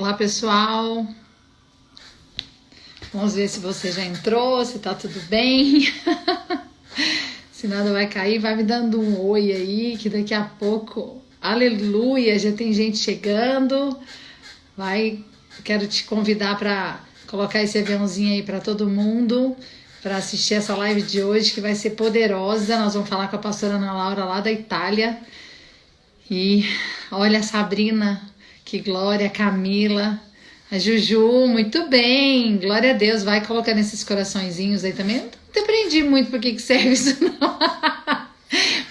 Olá, pessoal. Vamos ver se você já entrou, se tá tudo bem. Se nada vai cair, vai me dando um oi aí, que daqui a pouco, aleluia, já tem gente chegando. Quero te convidar para colocar esse aviãozinho aí para todo mundo, para assistir essa live de hoje, que vai ser poderosa. Nós vamos falar com a pastora Ana Laura lá da Itália. E olha a Sabrina, que glória, a Camila, a Juju, muito bem, glória a Deus, vai colocando esses coraçõezinhos aí também. Eu não aprendi muito por que serve isso, não.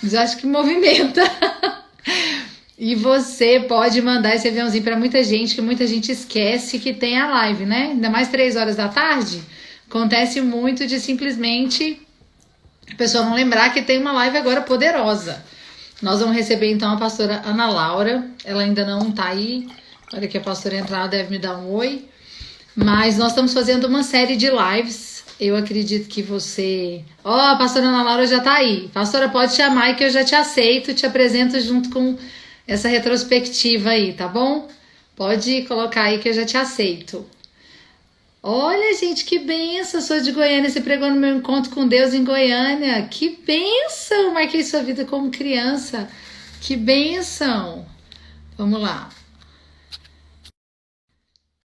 Mas eu acho que movimenta. E você pode mandar esse aviãozinho para muita gente, que muita gente esquece que tem a live, né? Ainda mais 3 horas da tarde. Acontece muito de simplesmente a pessoa não lembrar que tem uma live agora poderosa. Nós vamos receber então a pastora Ana Laura. Ela ainda não tá aí. Olha que a pastora entrar, ela deve me dar um oi. Mas nós estamos fazendo uma série de lives. Eu acredito que você. Ó, a pastora Ana Laura já tá aí. Pastora, pode chamar aí que eu já te aceito, te apresento junto com essa retrospectiva aí, tá bom? Pode colocar aí que eu já te aceito. Olha, gente, que benção! Sou de Goiânia, você pregou no meu encontro com Deus em Goiânia. Que benção! Marquei sua vida como criança. Que benção! Vamos lá.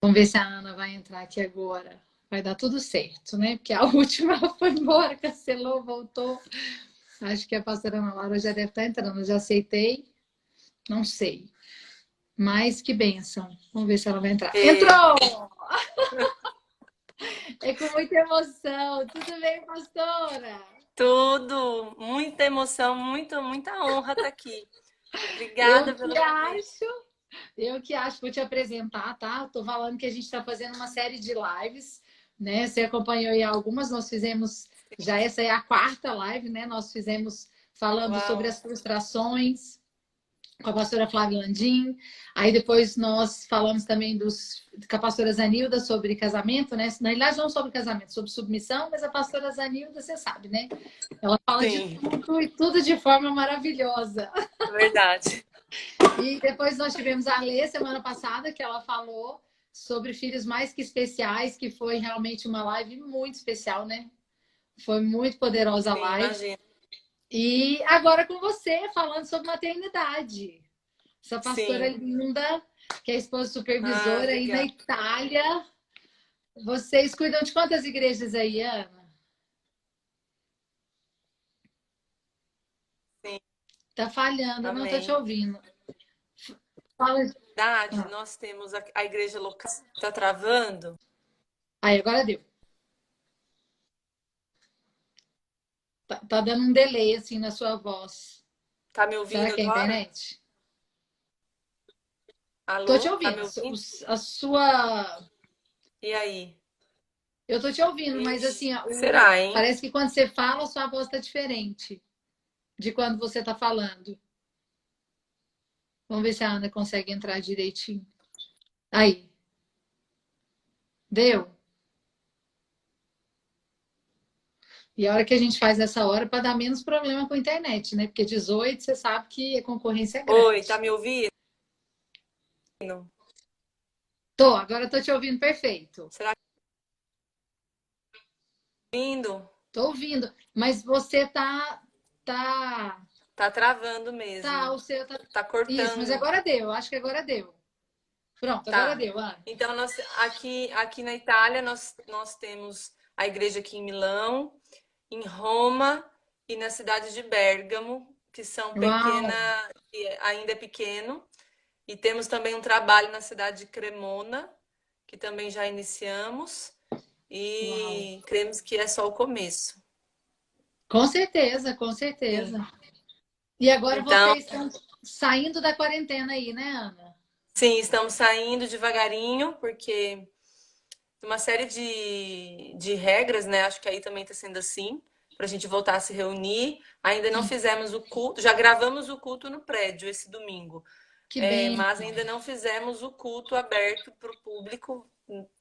Vamos ver se a Ana vai entrar aqui agora. Vai dar tudo certo, né? Porque a última foi embora, cancelou, voltou. Acho que a pastora Ana Laura já deve estar entrando. Eu já aceitei? Não sei. Mas que benção. Vamos ver se ela vai entrar. Entrou! É com muita emoção. Tudo bem, pastora? Tudo, muita emoção, muita honra estar aqui. Obrigada Eu pelo que convite. acho. Eu que acho, vou te apresentar, tá? Tô falando que a gente está fazendo uma série de lives, né? Você acompanhou aí algumas, nós fizemos, já essa é a quarta live, né? Nós fizemos falando sobre Uau, as frustrações com a pastora Flávia Landim. Aí depois nós falamos também com a pastora Zanilda sobre casamento, né? Na realidade, não sobre casamento, sobre submissão, mas a pastora Zanilda, você sabe, né? Ela fala de sim, tudo e tudo de forma maravilhosa. verdade. E depois nós tivemos a Lê semana passada, que ela falou sobre filhos mais que especiais, que foi realmente uma live muito especial, né? Foi muito poderosa a Sim, live. imagino. E agora com você, falando sobre maternidade. Essa pastora Sim. linda, que é esposa Ah, supervisora aí na obrigada. Itália. Vocês cuidam de quantas igrejas aí, Ana? Sim, Tá falhando, eu não tô te amém. ouvindo. Fala. Verdade, Ah, nós temos a igreja local. Está travando? aí, agora deu. Tá dando um delay assim na sua voz. Tá me Será ouvindo que é a agora? internet? Tô te Alô? Tá ouvindo. me ouvindo? A sua. E aí? Eu tô te ouvindo, mas Ixi, assim, o que será, hein? parece que quando você fala, a sua voz tá diferente de quando você tá falando. Vamos ver se a Ana consegue entrar direitinho. Aí, deu. E a hora que a gente faz essa hora para dar menos problema com a internet, né? Porque 18, você sabe que a concorrência é Oi, tá grande. me ouvindo? Agora tô te ouvindo perfeito. Será que tá ouvindo? Tô ouvindo, mas você tá, Tá travando o mesmo. seu tá. Tá Isso, mas cortando. agora deu, acho que agora deu. Pronto, agora Tá. deu, Ana. Então, aqui na Itália, nós temos a igreja aqui em Milão, em Roma e na cidade de Bérgamo, que são Uau, pequena, que ainda é pequeno. E temos também um trabalho na cidade de Cremona, que também já iniciamos. uau. E cremos que é só o começo. Com certeza, com certeza. Sim. E agora Então, vocês estão saindo da quarentena aí, né, Ana? sim, estamos saindo devagarinho, porque uma série de regras, né? Acho que aí também está sendo assim, para a gente voltar a se reunir. Ainda não fizemos o culto, já gravamos o culto no prédio esse domingo, Que bem. mas ainda não fizemos o culto aberto para o público.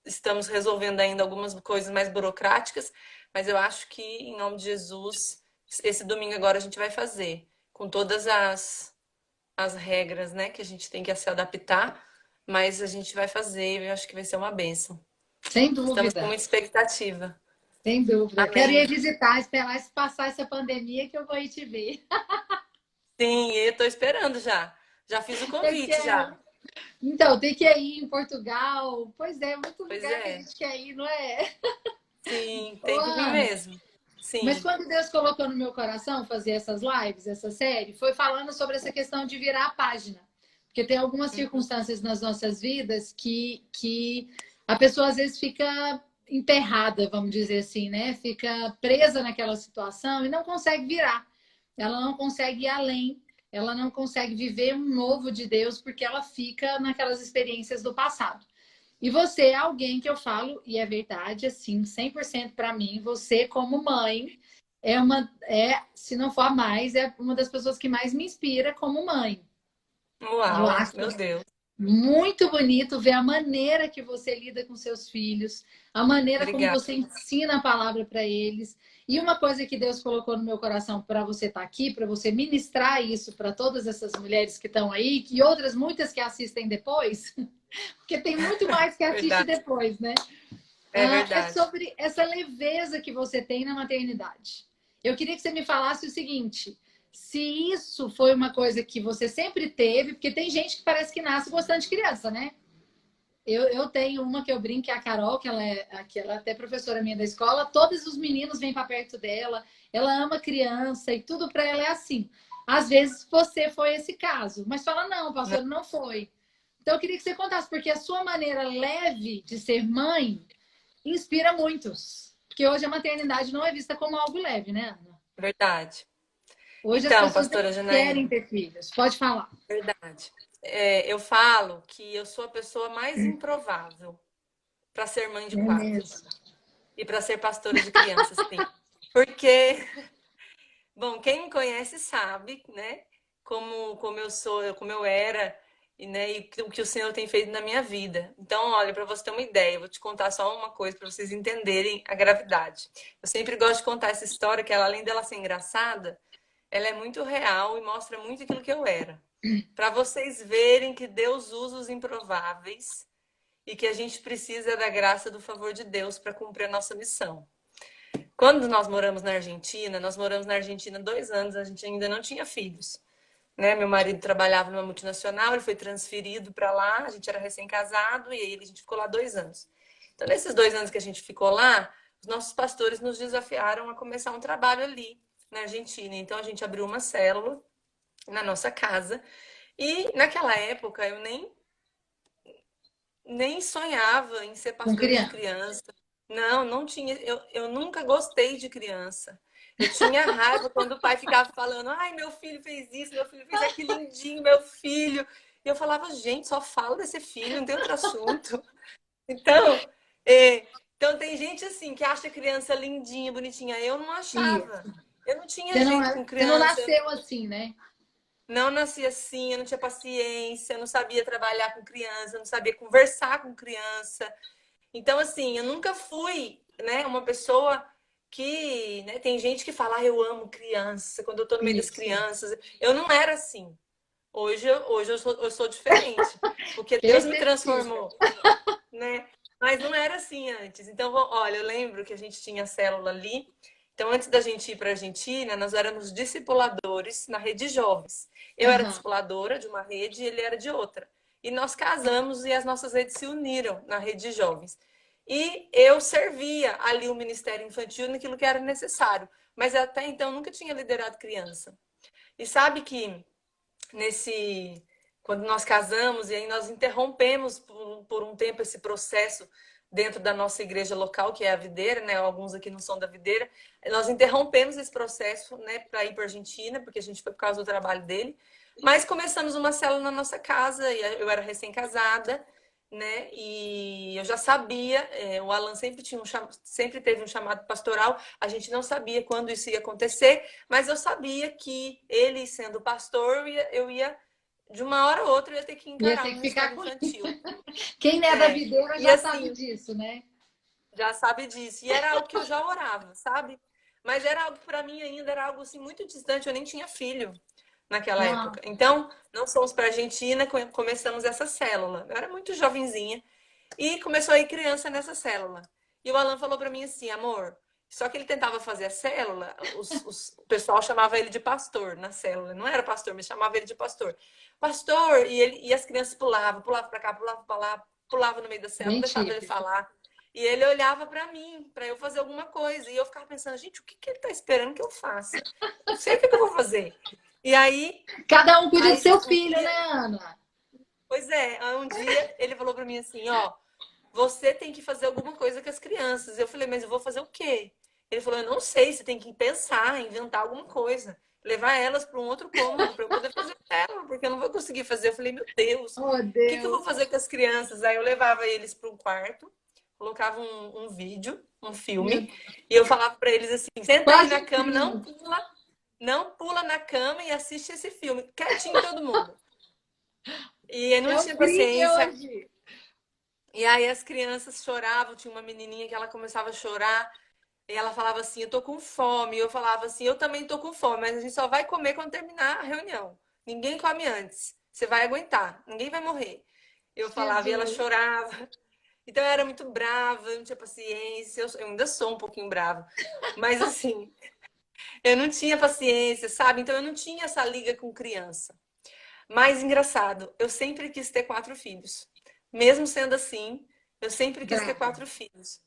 Estamos resolvendo ainda algumas coisas mais burocráticas, mas eu acho que, em nome de Jesus, esse domingo agora a gente vai fazer, com todas as regras, né, que a gente tem que se adaptar. mas a gente vai fazer, eu acho que vai ser uma bênção. Sem Estamos com dúvida, muita expectativa. sem dúvida. Quero ir Amém. visitar, esperar passar essa pandemia que eu vou ir te ver. Sim, eu estou esperando já. Já fiz o Eu convite quero. já. Então, tem que ir em Portugal. Pois é, muito Pois lugar que a é. gente quer ir, não é? Sim, Ô, tem que vir Ana, mesmo. mas Sim. quando Deus colocou no meu coração fazer essas lives, essa série, foi falando sobre essa questão de virar a página. Porque tem algumas Uhum. circunstâncias nas nossas vidas que a pessoa às vezes fica emperrada, vamos dizer assim, né? Fica presa naquela situação e não consegue virar. Ela não consegue ir além, ela não consegue viver um novo de Deus porque ela fica naquelas experiências do passado. E você é alguém que eu falo, e é verdade, assim, 100% para mim, você como mãe se não for a mais, é uma das pessoas que mais me inspira como mãe. Eu Uau, acho meu Deus. muito bonito ver a maneira que você lida com seus filhos, a maneira como Obrigada. você ensina a palavra para eles. E uma coisa que Deus colocou no meu coração para você estar aqui, para você ministrar isso para todas essas mulheres que estão aí, e outras muitas que assistem depois, porque tem muito mais que assiste Verdade. depois, né? É É verdade. sobre essa leveza que você tem na maternidade. Eu queria que você me falasse o seguinte: se isso foi uma coisa que você sempre teve, porque tem gente que parece que nasce gostando de criança, né? Eu tenho uma que eu brinco, que é a Carol, que ela é até professora minha da escola. Todos os meninos vêm para perto dela, ela ama criança e tudo para ela é assim. Às vezes você foi esse caso, mas fala, não, Não, pastor, não foi. Então eu queria que você contasse, porque a sua maneira leve de ser mãe inspira muitos. Porque hoje a maternidade não é vista como algo leve, né, Ana? verdade. Hoje as Então, pessoas nem pastora querem Janaína, ter filhos. Pode falar. verdade. Eu falo que eu sou a pessoa mais improvável para ser mãe de É quatro mesmo. e para ser pastora de crianças, sim. Porque, bom, quem me conhece sabe, né, como eu sou, como eu era, e, né, e o que o Senhor tem feito na minha vida. Então, olha, para você ter uma ideia, eu vou te contar só uma coisa para vocês entenderem a gravidade. Eu sempre gosto de contar essa história, que ela, além dela ser engraçada, ela é muito real e mostra muito aquilo que eu era. Para vocês verem que Deus usa os improváveis e que a gente precisa da graça do favor de Deus para cumprir a nossa missão. Quando nós moramos na Argentina 2 anos, a gente ainda não tinha filhos. Né? Meu marido trabalhava numa multinacional, ele foi transferido para lá, a gente era recém-casado e aí a gente ficou lá 2 anos. Então, nesses 2 anos que a gente ficou lá, os nossos pastores nos desafiaram a começar um trabalho ali na Argentina. Então, a gente abriu uma célula na nossa casa e naquela época eu nem sonhava em ser Com pastora de criança. criança. Não, não tinha. Eu nunca gostei de criança. Eu tinha raiva quando o pai ficava falando: ai, meu filho fez isso, meu filho fez aquilo lindinho, meu filho. E eu falava: gente, só fala desse filho, não tem outro assunto. Então, então tem gente assim que acha criança lindinha, bonitinha. Eu não achava. Isso. Eu não tinha Você não, jeito com você não criança. nasceu assim, né? Não nasci assim, eu não tinha paciência, eu não sabia trabalhar com criança, eu não sabia conversar com criança. Então, assim, eu nunca fui, né, uma pessoa que, né, tem gente que fala, eu amo criança, quando eu tô no meio das Isso. crianças. Eu não era assim. Hoje eu sou diferente, porque Deus me Perceptível. transformou, né? Mas não era assim antes. Então, olha, eu lembro que a gente tinha célula ali. Então, antes da gente ir para a Argentina, nós éramos discipuladores na rede de jovens. Eu era Aham. discipuladora de uma rede e ele era de outra. E nós casamos e as nossas redes se uniram na rede de jovens. E eu servia ali o Ministério Infantil naquilo que era necessário. Mas até então nunca tinha liderado criança. E sabe que nesse quando nós casamos e aí nós interrompemos por um tempo esse processo dentro da nossa igreja local, que é a Videira, né? Alguns aqui não são da Videira. Nós interrompemos esse processo, né, para ir para a Argentina, porque a gente foi por causa do trabalho dele. Mas começamos uma célula na nossa casa, e eu era recém-casada, né? E eu já sabia, o Alan sempre teve um chamado pastoral, a gente não sabia quando isso ia acontecer, mas eu sabia que ele, sendo pastor, eu ia de uma hora a outra, eu ia ter que Ia encarar o ter que ficar ministério com. infantil. Quem não é da É, videira e já sabe assim, disso, né? já sabe disso. E era algo que eu já orava, sabe? Mas era algo para mim ainda, era algo assim muito distante, eu nem tinha filho. naquela Uau. época. Então, nós fomos para a Argentina, começamos essa célula. Eu era muito jovenzinha e começou a ir criança nessa célula. E o Alan falou para mim assim, amor, só que ele tentava fazer a célula, o pessoal chamava ele de pastor na célula. Não era pastor, mas chamava ele de pastor. Pastor! E as crianças pulavam para cá, pulavam para lá, pulavam no meio da célula, não Bem deixava ele típico. falar. E ele olhava para mim, para eu fazer alguma coisa. E eu ficava pensando, gente, o que que ele está esperando que eu faça? Não sei o que que eu vou fazer. E aí, Cada um cuida do aí seu um filho, dia, né, Ana? pois é, aí um dia ele falou para mim assim, ó, você tem que fazer alguma coisa com as crianças. Eu falei, mas eu vou fazer o quê? Ele falou, eu não sei, você tem que pensar, inventar alguma coisa, levar elas para um outro cômodo para eu poder fazer ela, porque eu não vou conseguir fazer. Eu falei, meu Deus, Oh, o que que eu vou Deus. fazer com as crianças? Aí eu levava eles para um quarto, colocava um vídeo, um Meu... filme, e eu falava para eles assim, senta aí Quase na um cama, filme. não pula na cama e assiste esse filme, quietinho todo mundo. E eu não É um tinha crime paciência. hoje. E aí as crianças choravam, tinha uma menininha que ela começava a chorar, e ela falava assim, eu tô com fome. E eu falava assim, eu também tô com fome, mas a gente só vai comer quando terminar a reunião. Ninguém come antes. Você vai aguentar, ninguém vai morrer. Eu falava e ela Jesus. chorava. Então eu era muito brava, eu não tinha paciência. Eu ainda sou um pouquinho brava. Mas assim, eu não tinha paciência, sabe? Então eu não tinha essa liga com criança. Mas engraçado, eu sempre quis ter 4 filhos. Mesmo sendo assim, eu sempre quis ter Brava. 4 filhos.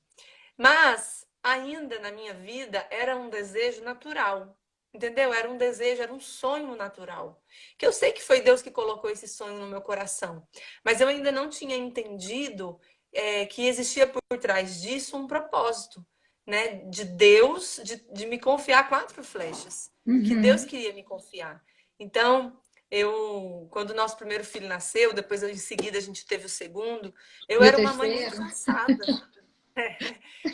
Mas ainda na minha vida era um desejo natural. Entendeu? Era um desejo, era um sonho natural. Que eu sei que foi Deus que colocou esse sonho no meu coração. Mas eu ainda não tinha entendido que existia por trás disso um propósito, né? De Deus, de me confiar 4 flechas. Que Deus Uhum. queria me confiar. Então, quando o nosso primeiro filho nasceu, depois em seguida a gente teve o segundo, eu E o era uma mãe muito terceiro? cansada.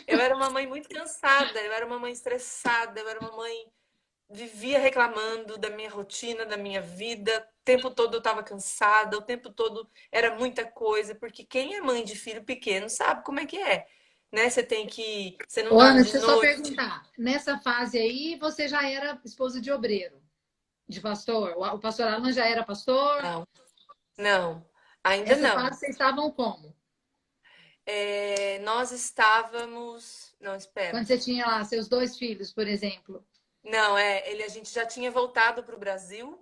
Eu era uma mãe muito cansada, eu era uma mãe estressada, eu era uma mãe vivia reclamando da minha rotina, da minha vida. O tempo todo eu estava cansada, o tempo todo era muita coisa, porque quem é mãe de filho pequeno sabe como é que é, né? Você não Ô, dorme Ana, de deixa eu só noite. perguntar. Nessa fase aí, você já era esposa de obreiro, de pastor? O pastor Alan já era pastor? Não, não, ainda Essa fase não. vocês estavam como? Nós estávamos, não, Quando espera. você tinha lá seus 2 filhos, por exemplo? Não, a gente já tinha voltado para o Brasil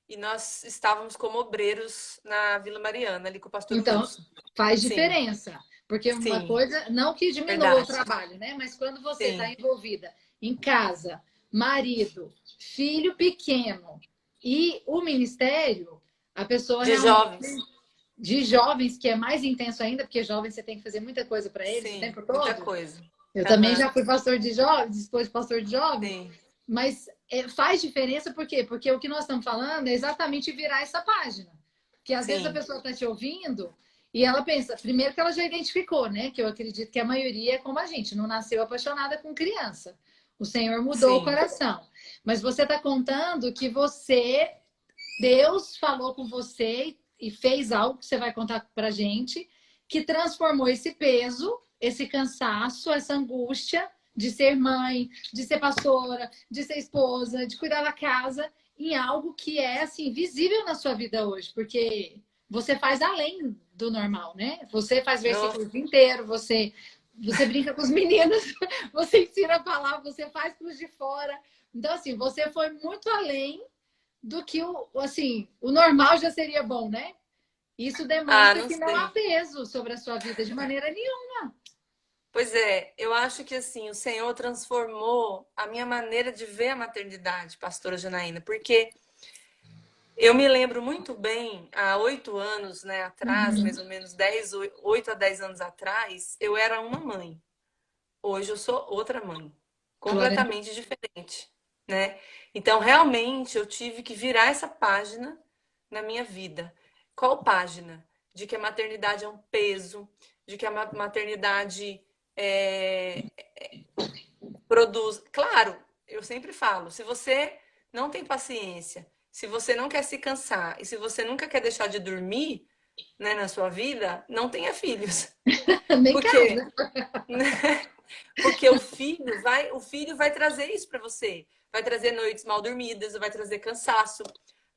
e nós estávamos como obreiros na Vila Mariana, ali com o pastor Então, Wilson. faz Sim, diferença. Porque uma sim, coisa, não que diminua o verdade. trabalho, né? Mas quando você está Sim, envolvida em casa, marido, filho pequeno e o ministério, a pessoa de realmente, jovens. de jovens, que é mais intenso ainda, porque jovens você tem que fazer muita coisa para eles o Sim, tempo muita todo. coisa. Eu também Aham, já fui pastor de jovens, depois pastor de jovens, sim, mas faz diferença por quê? Porque o que nós estamos falando é exatamente virar essa página. Porque às vezes a sim, pessoa está te ouvindo e ela pensa, primeiro que ela já identificou, né? Que eu acredito que a maioria é como a gente, não nasceu apaixonada com criança. O Senhor mudou o sim, coração. Mas você está contando que Deus falou com você e fez algo que você vai contar pra gente, que transformou esse peso, esse cansaço, essa angústia de ser mãe, de ser pastora, de ser esposa, de cuidar da casa, em algo que é assim visível na sua vida hoje, porque você faz além do normal, né? Você faz no- versículos inteiro, você brinca com os meninos, você ensina a palavra, você faz para os de fora. Então assim, você foi muito além do que o normal já seria bom, né? Isso Ah, demonstra não que não há sei. peso sobre a sua vida de maneira nenhuma. Pois é, eu acho que assim, o Senhor transformou a minha maneira de ver a maternidade, pastora Janaína, porque eu me lembro muito bem, há 8 anos, né, atrás, mais Uhum. ou menos 8 a 10 anos atrás, eu era uma mãe. Hoje eu sou outra mãe, Glória a Deus. completamente diferente, né? Então, realmente, eu tive que virar essa página na minha vida. Qual página? De que a maternidade é um peso, de que a maternidade é, produz. Claro, eu sempre falo, se você não tem paciência, se você não quer se cansar e se você nunca quer deixar de dormir, né, na sua vida, não tenha filhos. Nem Porque casa. Porque o filho vai trazer isso para você. Vai trazer noites mal dormidas, vai trazer cansaço,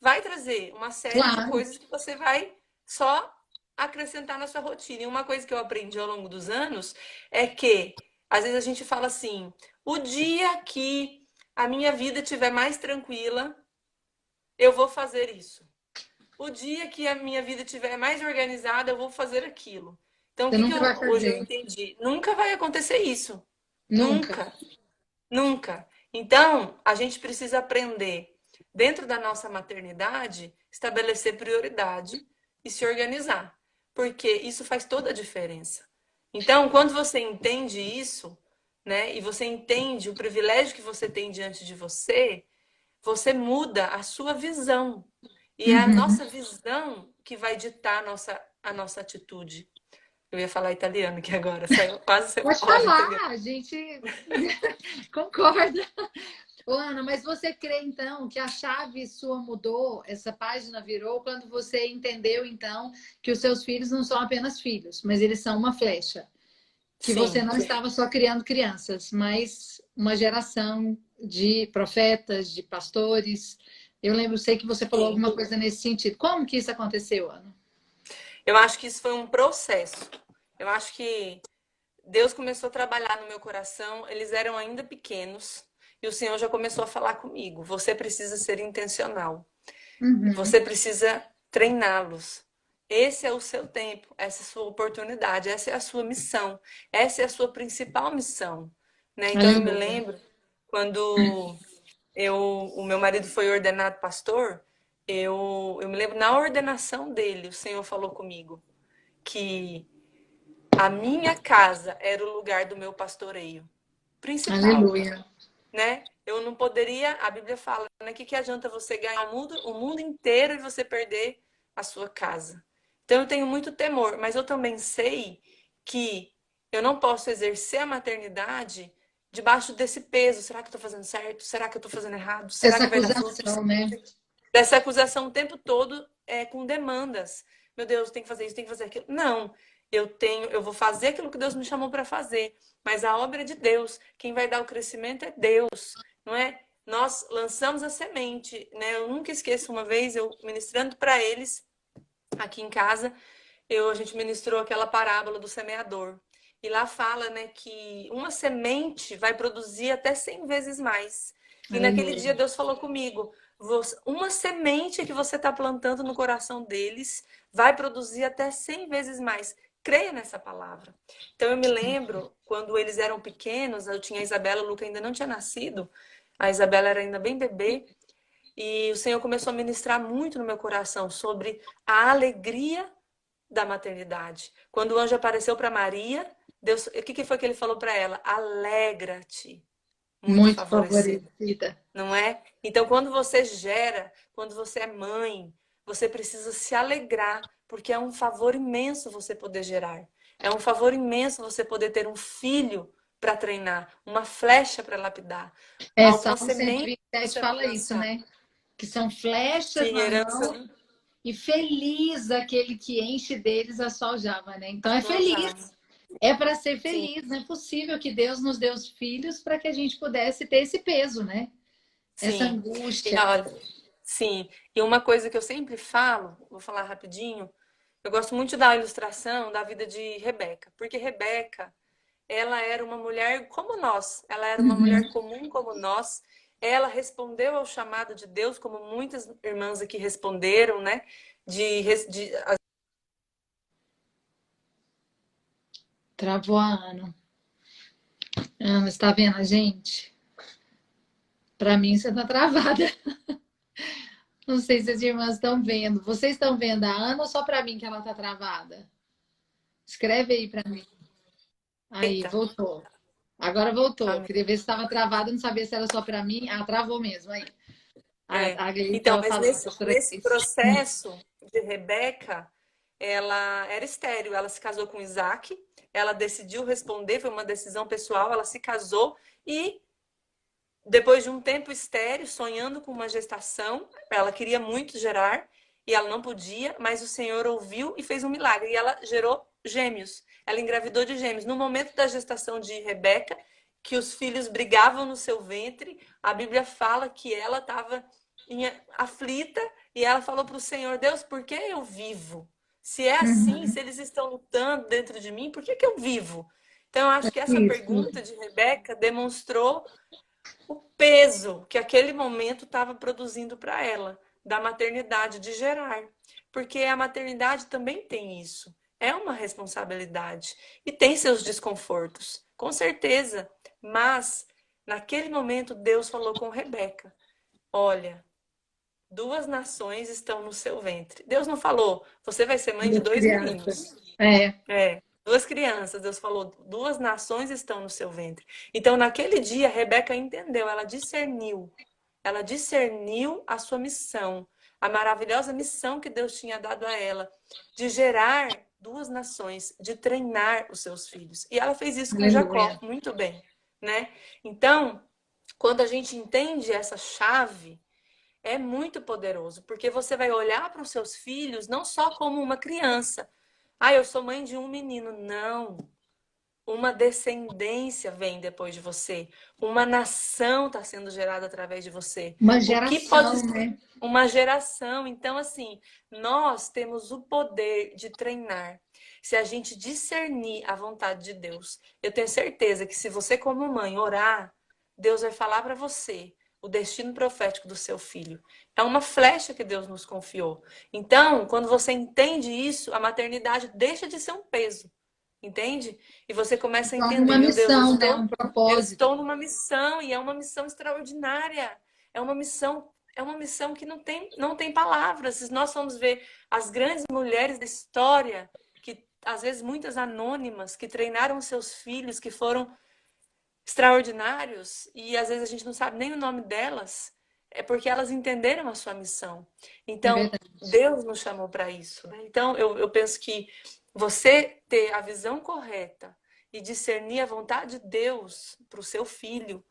vai trazer uma série de Claro. coisas que você vai só acrescentar na sua rotina. E uma coisa que eu aprendi ao longo dos anos é que, às vezes a gente fala assim, o dia que a minha vida estiver mais tranquila, eu vou fazer isso. O dia que a minha vida estiver mais organizada, eu vou fazer aquilo. Então, o Você que que nunca eu, vai hoje eu fazer. entendi? Nunca vai acontecer isso. Nunca. Nunca, nunca. Então, a gente precisa aprender, dentro da nossa maternidade, estabelecer prioridade e se organizar, porque isso faz toda a diferença. Então, quando você entende isso, né, e você entende o privilégio que você tem diante de você, você muda a sua visão. E é a Uhum. nossa visão que vai ditar a nossa atitude. Eu ia falar italiano aqui agora, saiu, quase saiu Pode fora italiano. falar, a gente concorda. Ô, Ana, mas você crê então que a chave sua mudou, essa página virou quando você entendeu então que os seus filhos não são apenas filhos, mas eles são uma flecha, que você Sim, não estava só criando crianças, mas uma geração de profetas, de pastores. Eu lembro, sei que você falou sim. alguma coisa nesse sentido. Como que isso aconteceu, Ana? Eu acho que isso foi um processo. Eu acho que Deus começou a trabalhar no meu coração, eles eram ainda pequenos, e o Senhor já começou a falar comigo. Você precisa ser intencional. Uhum. Você precisa treiná-los. Esse é o seu tempo, essa é a sua oportunidade, essa é a sua missão, essa é a sua principal missão, né? Então eu me Aleluia. lembro quando o meu marido foi ordenado pastor, eu me lembro na ordenação dele, o Senhor falou comigo que a minha casa era o lugar do meu pastoreio principal, Aleluia. né? Eu não poderia, a Bíblia fala, né, que adianta você ganhar o mundo inteiro e você perder a sua casa. Então eu tenho muito temor, mas eu também sei que eu não posso exercer a maternidade debaixo desse peso. Será que eu estou fazendo certo? Será que eu estou fazendo errado? Será Essa que vai dar fruto? acusação, né? Dessa acusação o tempo todo com demandas. Meu Deus, tem que fazer isso, tem que fazer aquilo. Não, eu vou fazer aquilo que Deus me chamou para fazer, mas a obra é de Deus. Quem vai dar o crescimento é Deus, não é? Nós lançamos a semente, né? Eu nunca esqueço uma vez eu ministrando para eles aqui em casa, a gente ministrou aquela parábola do semeador. E lá fala, né, que uma semente vai produzir até 100 vezes mais. E naquele dia Aleluia. Deus falou comigo, uma semente que você está plantando no coração deles vai produzir até 100 vezes mais. Creia nessa palavra. Então eu me lembro, quando eles eram pequenos, eu tinha a Isabela, o Luca ainda não tinha nascido, a Isabela era ainda bem bebê, e o Senhor começou a ministrar muito no meu coração sobre a alegria da maternidade. Quando o anjo apareceu para Maria, Deus, o que foi que ele falou para ela? Alegra-te, muito Muito favorecida, favorecida. não é? Então, quando você gera, quando você é mãe, você precisa se alegrar, porque é um favor imenso você poder gerar. É um favor imenso você poder ter um filho para treinar, uma flecha para lapidar, É, alguma Salmo semente para 127 você fala isso, lançar. né? Que são flechas Sim, na herança mão e feliz aquele que enche deles a sua aljava, né? Então é feliz. aljava. É para ser Sim, feliz. Não é possível que Deus nos dê os filhos para que a gente pudesse ter esse peso, né? Essa sim. E angústia. olha, sim. E uma coisa que eu sempre falo, vou falar rapidinho, eu gosto muito da ilustração da vida de Rebeca, porque Rebeca, ela era uma mulher como nós, ela era uma Uhum. mulher comum como nós. Ela respondeu ao chamado de Deus, como muitas irmãs aqui responderam, né? De Travou a Ana. Ana, está vendo a gente? Para mim, você está travada. Não sei se as irmãs estão vendo. Vocês estão vendo a Ana ou só para mim que ela está travada? Escreve aí para mim. Aí, Eita, voltou. Agora voltou. amém. Queria ver se estava travada, não sabia se era só para mim. Ah, travou mesmo. Aí. É. A Gleisi Então, estava mas falando, a pastora nesse Gleisi. processo de Rebeca, ela era estéril, ela se casou com Isaac, ela decidiu responder, foi uma decisão pessoal, ela se casou e depois de um tempo estéril, sonhando com uma gestação, ela queria muito gerar e ela não podia, mas o Senhor ouviu e fez um milagre e ela gerou gêmeos. Ela engravidou de gêmeos. No momento da gestação de Rebeca, que os filhos brigavam no seu ventre, a Bíblia fala que ela estava aflita, e ela falou para o Senhor: Deus, por que eu vivo? Se é assim, se Uhum. eles estão lutando dentro de mim, por que que eu vivo? Então, eu acho que essa Isso. pergunta de Rebeca demonstrou o peso que aquele momento estava produzindo para ela, da maternidade, de gerar. Porque a maternidade também tem isso. É uma responsabilidade. E tem seus desconfortos, com certeza. Mas, naquele momento, Deus falou com Rebeca: Olha, duas nações estão no seu ventre. Deus não falou, você vai ser mãe de Das dois crianças. meninos. É, É, duas crianças. Deus falou, duas nações estão no seu ventre. Então, naquele dia, Rebeca entendeu, ela discerniu a sua missão, a maravilhosa missão que Deus tinha dado a ela, de gerar duas nações, de treinar os seus filhos. E ela fez isso com Jacó, aleluia. muito bem, né? Então, quando a gente entende essa chave, é muito poderoso, porque você vai olhar para os seus filhos não só como uma criança. Ah, eu sou mãe de um menino. Não. Uma descendência vem depois de você. Uma nação está sendo gerada através de você. Uma O que pode geração, ser né? uma geração? Então, assim, nós temos o poder de treinar. Se a gente discernir a vontade de Deus, eu tenho certeza que se você, como mãe, orar, Deus vai falar para você o destino profético do seu filho. É uma flecha que Deus nos confiou. Então, quando você entende isso, a maternidade deixa de ser um peso. Entende? E você começa a Torna entender, uma meu Deus, missão, né? Um eu propósito. estou numa missão e é uma missão extraordinária. É uma missão que não tem palavras. Se nós formos ver as grandes mulheres da história, que às vezes muitas anônimas, que treinaram seus filhos, que foram extraordinários, e às vezes a gente não sabe nem o nome delas, é porque elas entenderam a sua missão. É Então, verdade. Deus nos chamou para isso, né? Então, eu penso que você ter a visão correta e discernir a vontade de Deus para o seu filho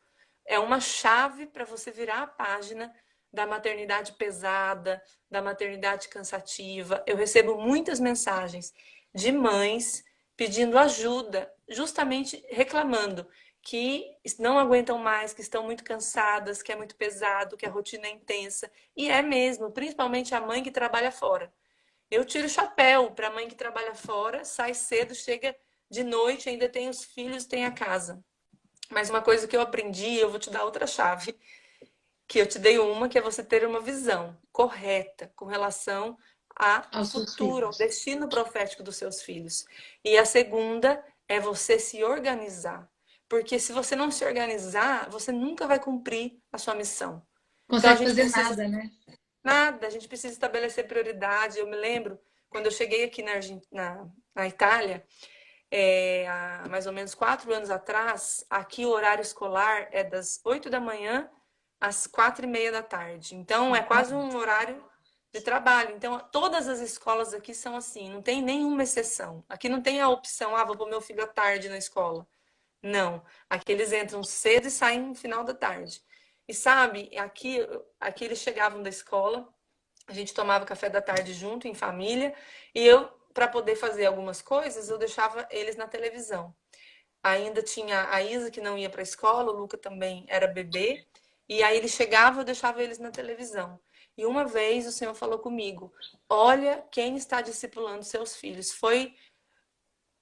é uma chave para você virar a página da maternidade pesada, da maternidade cansativa. Eu recebo muitas mensagens de mães pedindo ajuda, justamente reclamando que não aguentam mais, que estão muito cansadas, que é muito pesado, que a rotina é intensa. E é mesmo, principalmente a mãe que trabalha fora. Eu tiro o chapéu para a mãe que trabalha fora, sai cedo, chega de noite, ainda tem os filhos, tem a casa. Mas uma coisa que eu aprendi, eu vou te dar outra chave, que eu te dei uma, que é você ter uma visão correta com relação ao Aos seus futuro, ao filhos. destino profético dos seus filhos. E a segunda é você se organizar. Porque se você não se organizar, você nunca vai cumprir a sua missão. Então a Consegue gente fazer precisa nada, né? nada, a gente precisa estabelecer prioridade. Eu me lembro quando eu cheguei aqui na Itália, há mais ou menos 4 anos atrás, aqui o horário escolar é das 8 da manhã às 4:30 da tarde. Então, é quase um horário de trabalho. Então, todas as escolas aqui são assim, não tem nenhuma exceção. Aqui não tem a opção, vou pôr meu filho à tarde na escola. Não. Aqui eles entram cedo e saem no final da tarde. E sabe, aqui eles chegavam da escola, a gente tomava café da tarde junto, em família, e eu, para poder fazer algumas coisas, eu deixava eles na televisão. Ainda tinha a Isa, que não ia para a escola, o Luca também era bebê, e aí ele chegava, eu deixava eles na televisão. E uma vez o Senhor falou comigo: Olha quem está discipulando seus filhos. Foi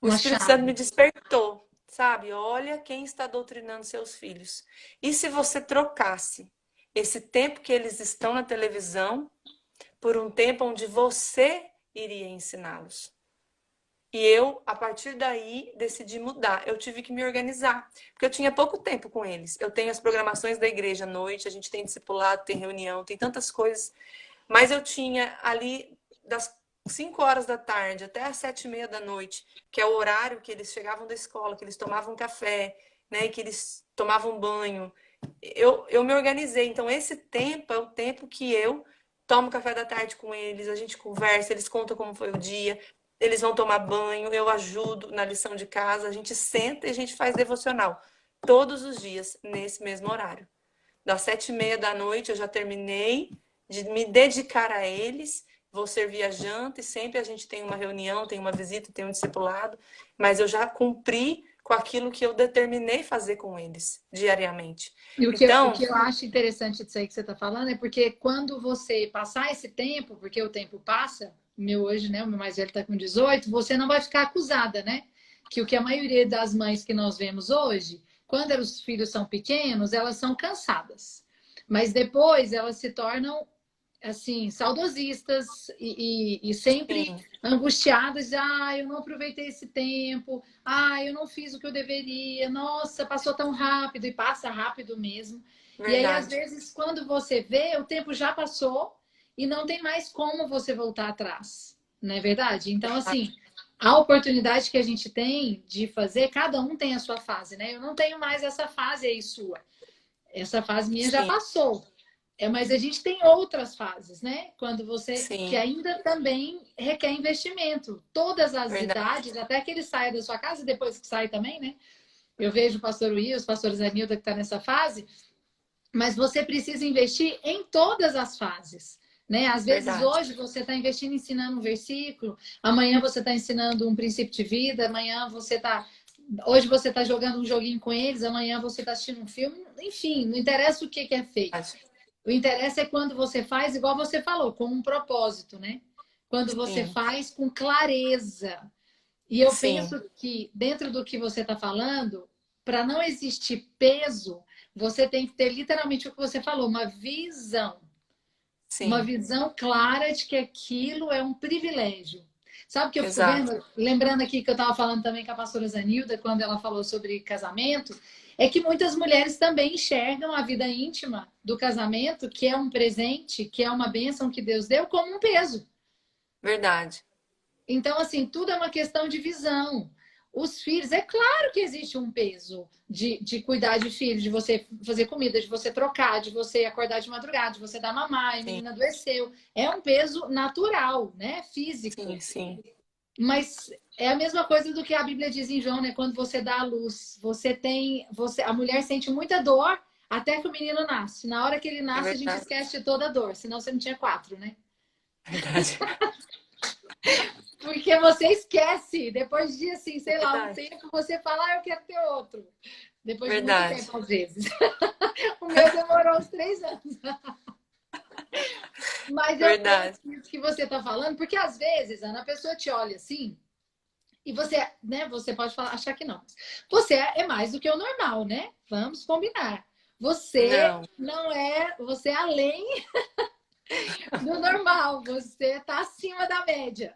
o Uma Espírito Santo me chave. despertou, sabe? Olha quem está doutrinando seus filhos. E se você trocasse esse tempo que eles estão na televisão por um tempo onde você iria ensiná-los? E eu, a partir daí, decidi mudar. Eu tive que me organizar, porque eu tinha pouco tempo com eles. Eu tenho as programações da igreja à noite, a gente tem discipulado, tem reunião, tem tantas coisas. Mas eu tinha ali das 5 horas da tarde até as 7:30 da noite, que é o horário que eles chegavam da escola, que eles tomavam café, né, que eles tomavam banho. Eu me organizei. Então, esse tempo é o tempo que eu tomo café da tarde com eles, a gente conversa, eles contam como foi o dia, eles vão tomar banho, eu ajudo na lição de casa, a gente senta e a gente faz devocional todos os dias, nesse mesmo horário. Das 7:30 da noite eu já terminei de me dedicar a eles, vou servir a janta e sempre a gente tem uma reunião, tem uma visita, tem um discipulado, mas eu já cumpri com aquilo que eu determinei fazer com eles diariamente. E o Então, que eu acho interessante disso aí que você está falando é porque quando você passar esse tempo, porque o tempo passa, o meu hoje, né, o meu mais velho está com 18, você não vai ficar acusada, né? Que o que a maioria das mães que nós vemos hoje, quando os filhos são pequenos, elas são cansadas. Mas depois elas se tornam assim, saudosistas e sempre sim, angustiadas, eu não aproveitei esse tempo, eu não fiz o que eu deveria, nossa, passou tão rápido e passa rápido mesmo. E aí, às verdade. vezes, quando você vê, o tempo já passou e não tem mais como você voltar atrás, não é verdade? Então, assim, a oportunidade que a gente tem de fazer, cada um tem a sua fase, né? Eu não tenho mais essa fase aí sua. Essa fase minha já Sim, passou. Mas a gente tem outras fases, né? Quando você que sim, ainda também requer investimento. Todas as verdade. idades, até que ele saia da sua casa e depois que sai também, né? Eu vejo o pastor Will, os pastores Anilda que está nessa fase, mas você precisa investir em todas as fases. Né? Às vezes Verdade. hoje você está investindo ensinando um versículo, amanhã você está ensinando um princípio de vida, amanhã você está. Hoje você está jogando um joguinho com eles, amanhã você está assistindo um filme, enfim, não interessa o que é feito. O interesse é quando você faz, igual você falou, com um propósito, né? Quando você Sim, faz com clareza. E eu sim, penso que, dentro do que você está falando, para não existir peso, você tem que ter literalmente o que você falou, uma visão. Uma sim, visão clara de que aquilo é um privilégio. Sabe o que eu fico exato. vendo? Lembrando aqui que eu estava falando também com a pastora Zanilda, quando ela falou sobre casamento, é que muitas mulheres também enxergam a vida íntima do casamento, que é um presente, que é uma bênção que Deus deu, como um peso. Verdade. Então, assim, tudo é uma questão de visão. Os filhos, é claro que existe um peso de cuidar de filhos, de você fazer comida, de você trocar, de você acordar de madrugada, de você dar mamar, e a Sim, menina adoeceu. É um peso natural, né? sim, Físico. sim. Mas é a mesma coisa do que a Bíblia diz em João, né? Quando você dá a luz, a mulher sente muita dor até que o menino nasce. Na hora que ele É nasce, a gente verdade. esquece de toda a dor, senão você não tinha quatro, né? Verdade. Porque você esquece. Depois de, assim, É sei lá, um verdade. tempo, você fala, eu quero ter outro. Depois de muito Verdade. tempo, às vezes. O meu demorou uns 3 anos. Mas eu penso Verdade. nisso que você está falando, porque às vezes, Ana, a pessoa te olha assim, e você, né, você pode falar, achar que não. Você é mais do que o normal, né? Vamos combinar. Você Não. não é, você é além do normal, você está acima da média.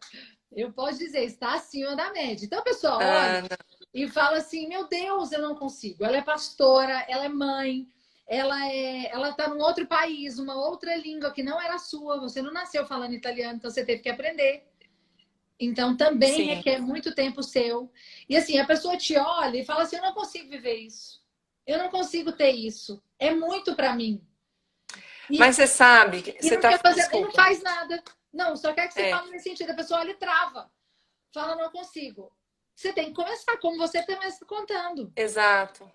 Eu posso dizer, está acima da média. Então a pessoa olha Ah, não. e fala assim: meu Deus, eu não consigo. Ela é pastora, ela é mãe, ela está num outro país, uma outra língua que não era sua. Você não nasceu falando italiano, então você teve que aprender. Então também Sim. requer muito tempo seu. E assim, a pessoa te olha e fala assim: eu não consigo viver isso. Eu não consigo ter isso. É muito para mim. Mas E, você sabe, e você não tá. quer fazer, e não Desculpa. faz nada. Não, só quer que você É, fale nesse sentido. A pessoa olha e trava. Fala, não consigo. Você tem que começar, como você também está contando. exato.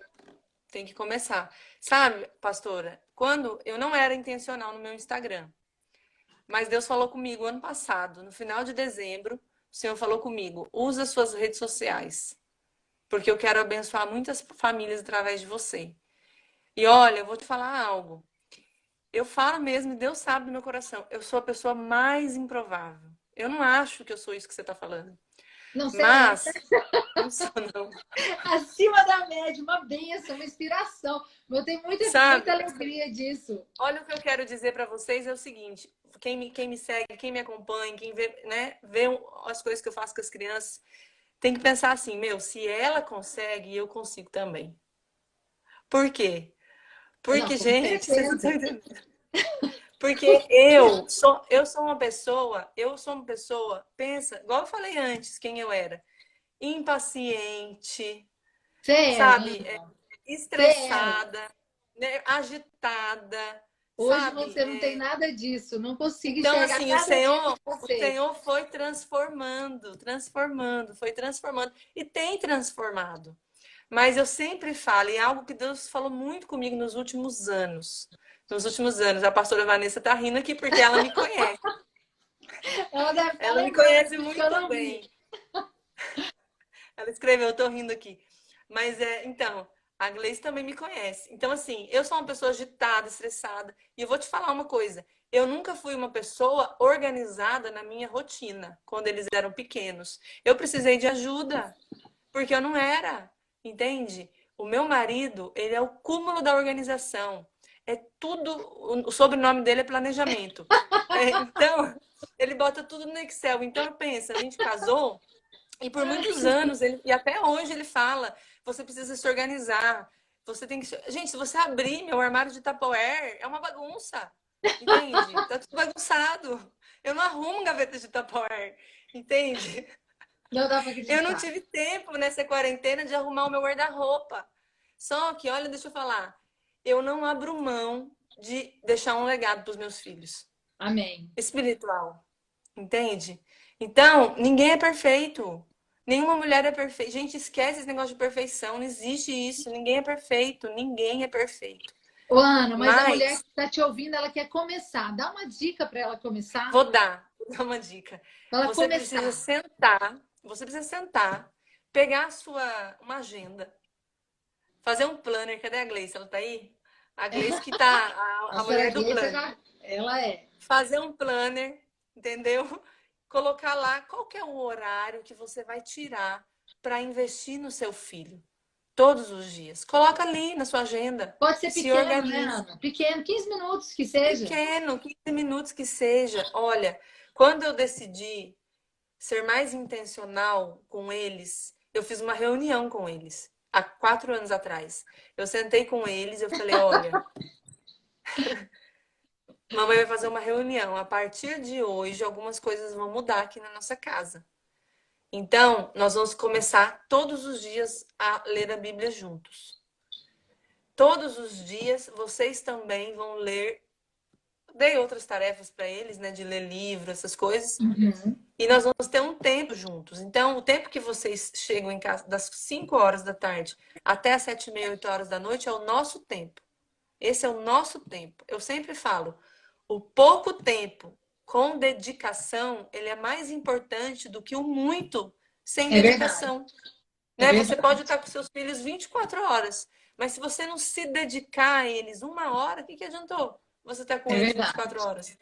Tem que começar. Sabe, pastora, quando eu não era intencional no meu Instagram, mas Deus falou comigo ano passado, no final de dezembro, o Senhor falou comigo: usa suas redes sociais, porque eu quero abençoar muitas famílias através de você. E olha, eu vou te falar algo. Eu falo mesmo, e Deus sabe do meu coração, eu sou a pessoa mais improvável. Eu não acho que eu sou isso que você está falando. Não, você é Mas, não sou não. acima da média, uma benção, uma inspiração. Eu tenho muita Sabe? alegria disso. Olha o que eu quero dizer para vocês é o seguinte: quem me segue, quem me acompanha, quem vê, né, vê as coisas que eu faço com as crianças, tem que pensar assim, meu, se ela consegue, eu consigo também. Por quê? Não, Porque, com gente, vocês não estão certeza. entendendo. Porque eu sou uma pessoa, pensa, igual eu falei antes, quem eu era, impaciente, Você era, sabe, Ana. Você era. estressada, né, agitada, Hoje sabe? você não tem nada disso. Não consigo Então, enxergar assim, nada disso em O você. Senhor foi foi transformando e tem transformado. Mas eu sempre falo, e é algo que Deus falou muito comigo nos últimos anos. Nos últimos anos, a pastora Vanessa está rindo aqui porque ela me conhece. Ela deve estar Ela me lembrando, conhece por isso que eu muito não vi. bem. Ela escreveu, eu tô rindo aqui. Mas então, a Gleice também me conhece. Então, assim, eu sou uma pessoa agitada, estressada. E eu vou te falar uma coisa. Eu nunca fui uma pessoa organizada na minha rotina, quando eles eram pequenos. Eu precisei de ajuda, porque eu não era, entende? O meu marido, ele é o cúmulo da organização. É tudo, o sobrenome dele é planejamento. Então, ele bota tudo no Excel. Então, eu penso, a gente casou e por muitos anos, e até hoje ele fala, você precisa se organizar. Você tem que. Gente, se você abrir meu armário de Tupperware, é uma bagunça. Entende? Tá tudo bagunçado. Eu não arrumo gaveta de Tupperware. Entende? Não dá pra Eu não acreditar. tive tempo nessa quarentena de arrumar o meu guarda-roupa. Só que, olha, deixa eu falar. Eu não abro mão de deixar um legado para os meus filhos. Amém. Espiritual. Entende? Então, ninguém é perfeito. Nenhuma mulher é perfeita. Gente, esquece esse negócio de perfeição. Não existe isso. Ninguém é perfeito. Ninguém é perfeito. Ô, Ana, mas a mulher Mas, que está te ouvindo, ela quer começar. Dá uma dica para ela começar. vou dar uma dica. Para ela Você precisa começar. sentar, pegar uma agenda, fazer um planner. Cadê a Gleice? Ela tá aí? A Gleice que tá, A a senhora mulher do Gleice planner. já, ela é. Fazer um planner, entendeu? Colocar lá qual que é o horário que você vai tirar para investir no seu filho todos os dias. Coloca ali na sua agenda. Pode ser Se pequeno, né, organize. Ana? Pequeno, 15 minutos que seja. Pequeno, 15 minutos que seja. Olha, quando eu decidi ser mais intencional com eles, eu fiz uma reunião com eles há 4 anos atrás. Eu sentei com eles, eu falei, olha, mamãe vai fazer uma reunião. A partir de hoje, algumas coisas vão mudar aqui na nossa casa. Então, nós vamos começar todos os dias a ler a Bíblia juntos. Todos os dias vocês também vão ler. Dei outras tarefas para eles, né, de ler livro, essas coisas. Uhum. E nós vamos ter um tempo juntos. Então, o tempo que vocês chegam em casa das 5 horas da tarde até as 7h30, 8 horas da noite é o nosso tempo. Esse é o nosso tempo. Eu sempre falo, o pouco tempo com dedicação, ele é mais importante do que o muito sem É verdade, dedicação. é Né? Você pode verdade. estar com seus filhos 24 horas, mas se você não se dedicar a eles 1 hora, o que adiantou você estar com É eles verdade. 24 horas?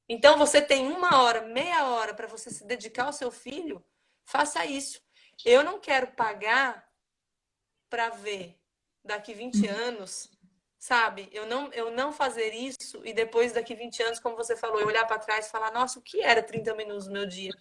Então, você tem 1 hora, meia hora para você se dedicar ao seu filho, faça isso. Eu não quero pagar para ver daqui 20 anos, sabe? Eu não fazer isso e depois daqui 20 anos, como você falou, eu olhar para trás e falar, nossa, o que era 30 minutos do meu dia?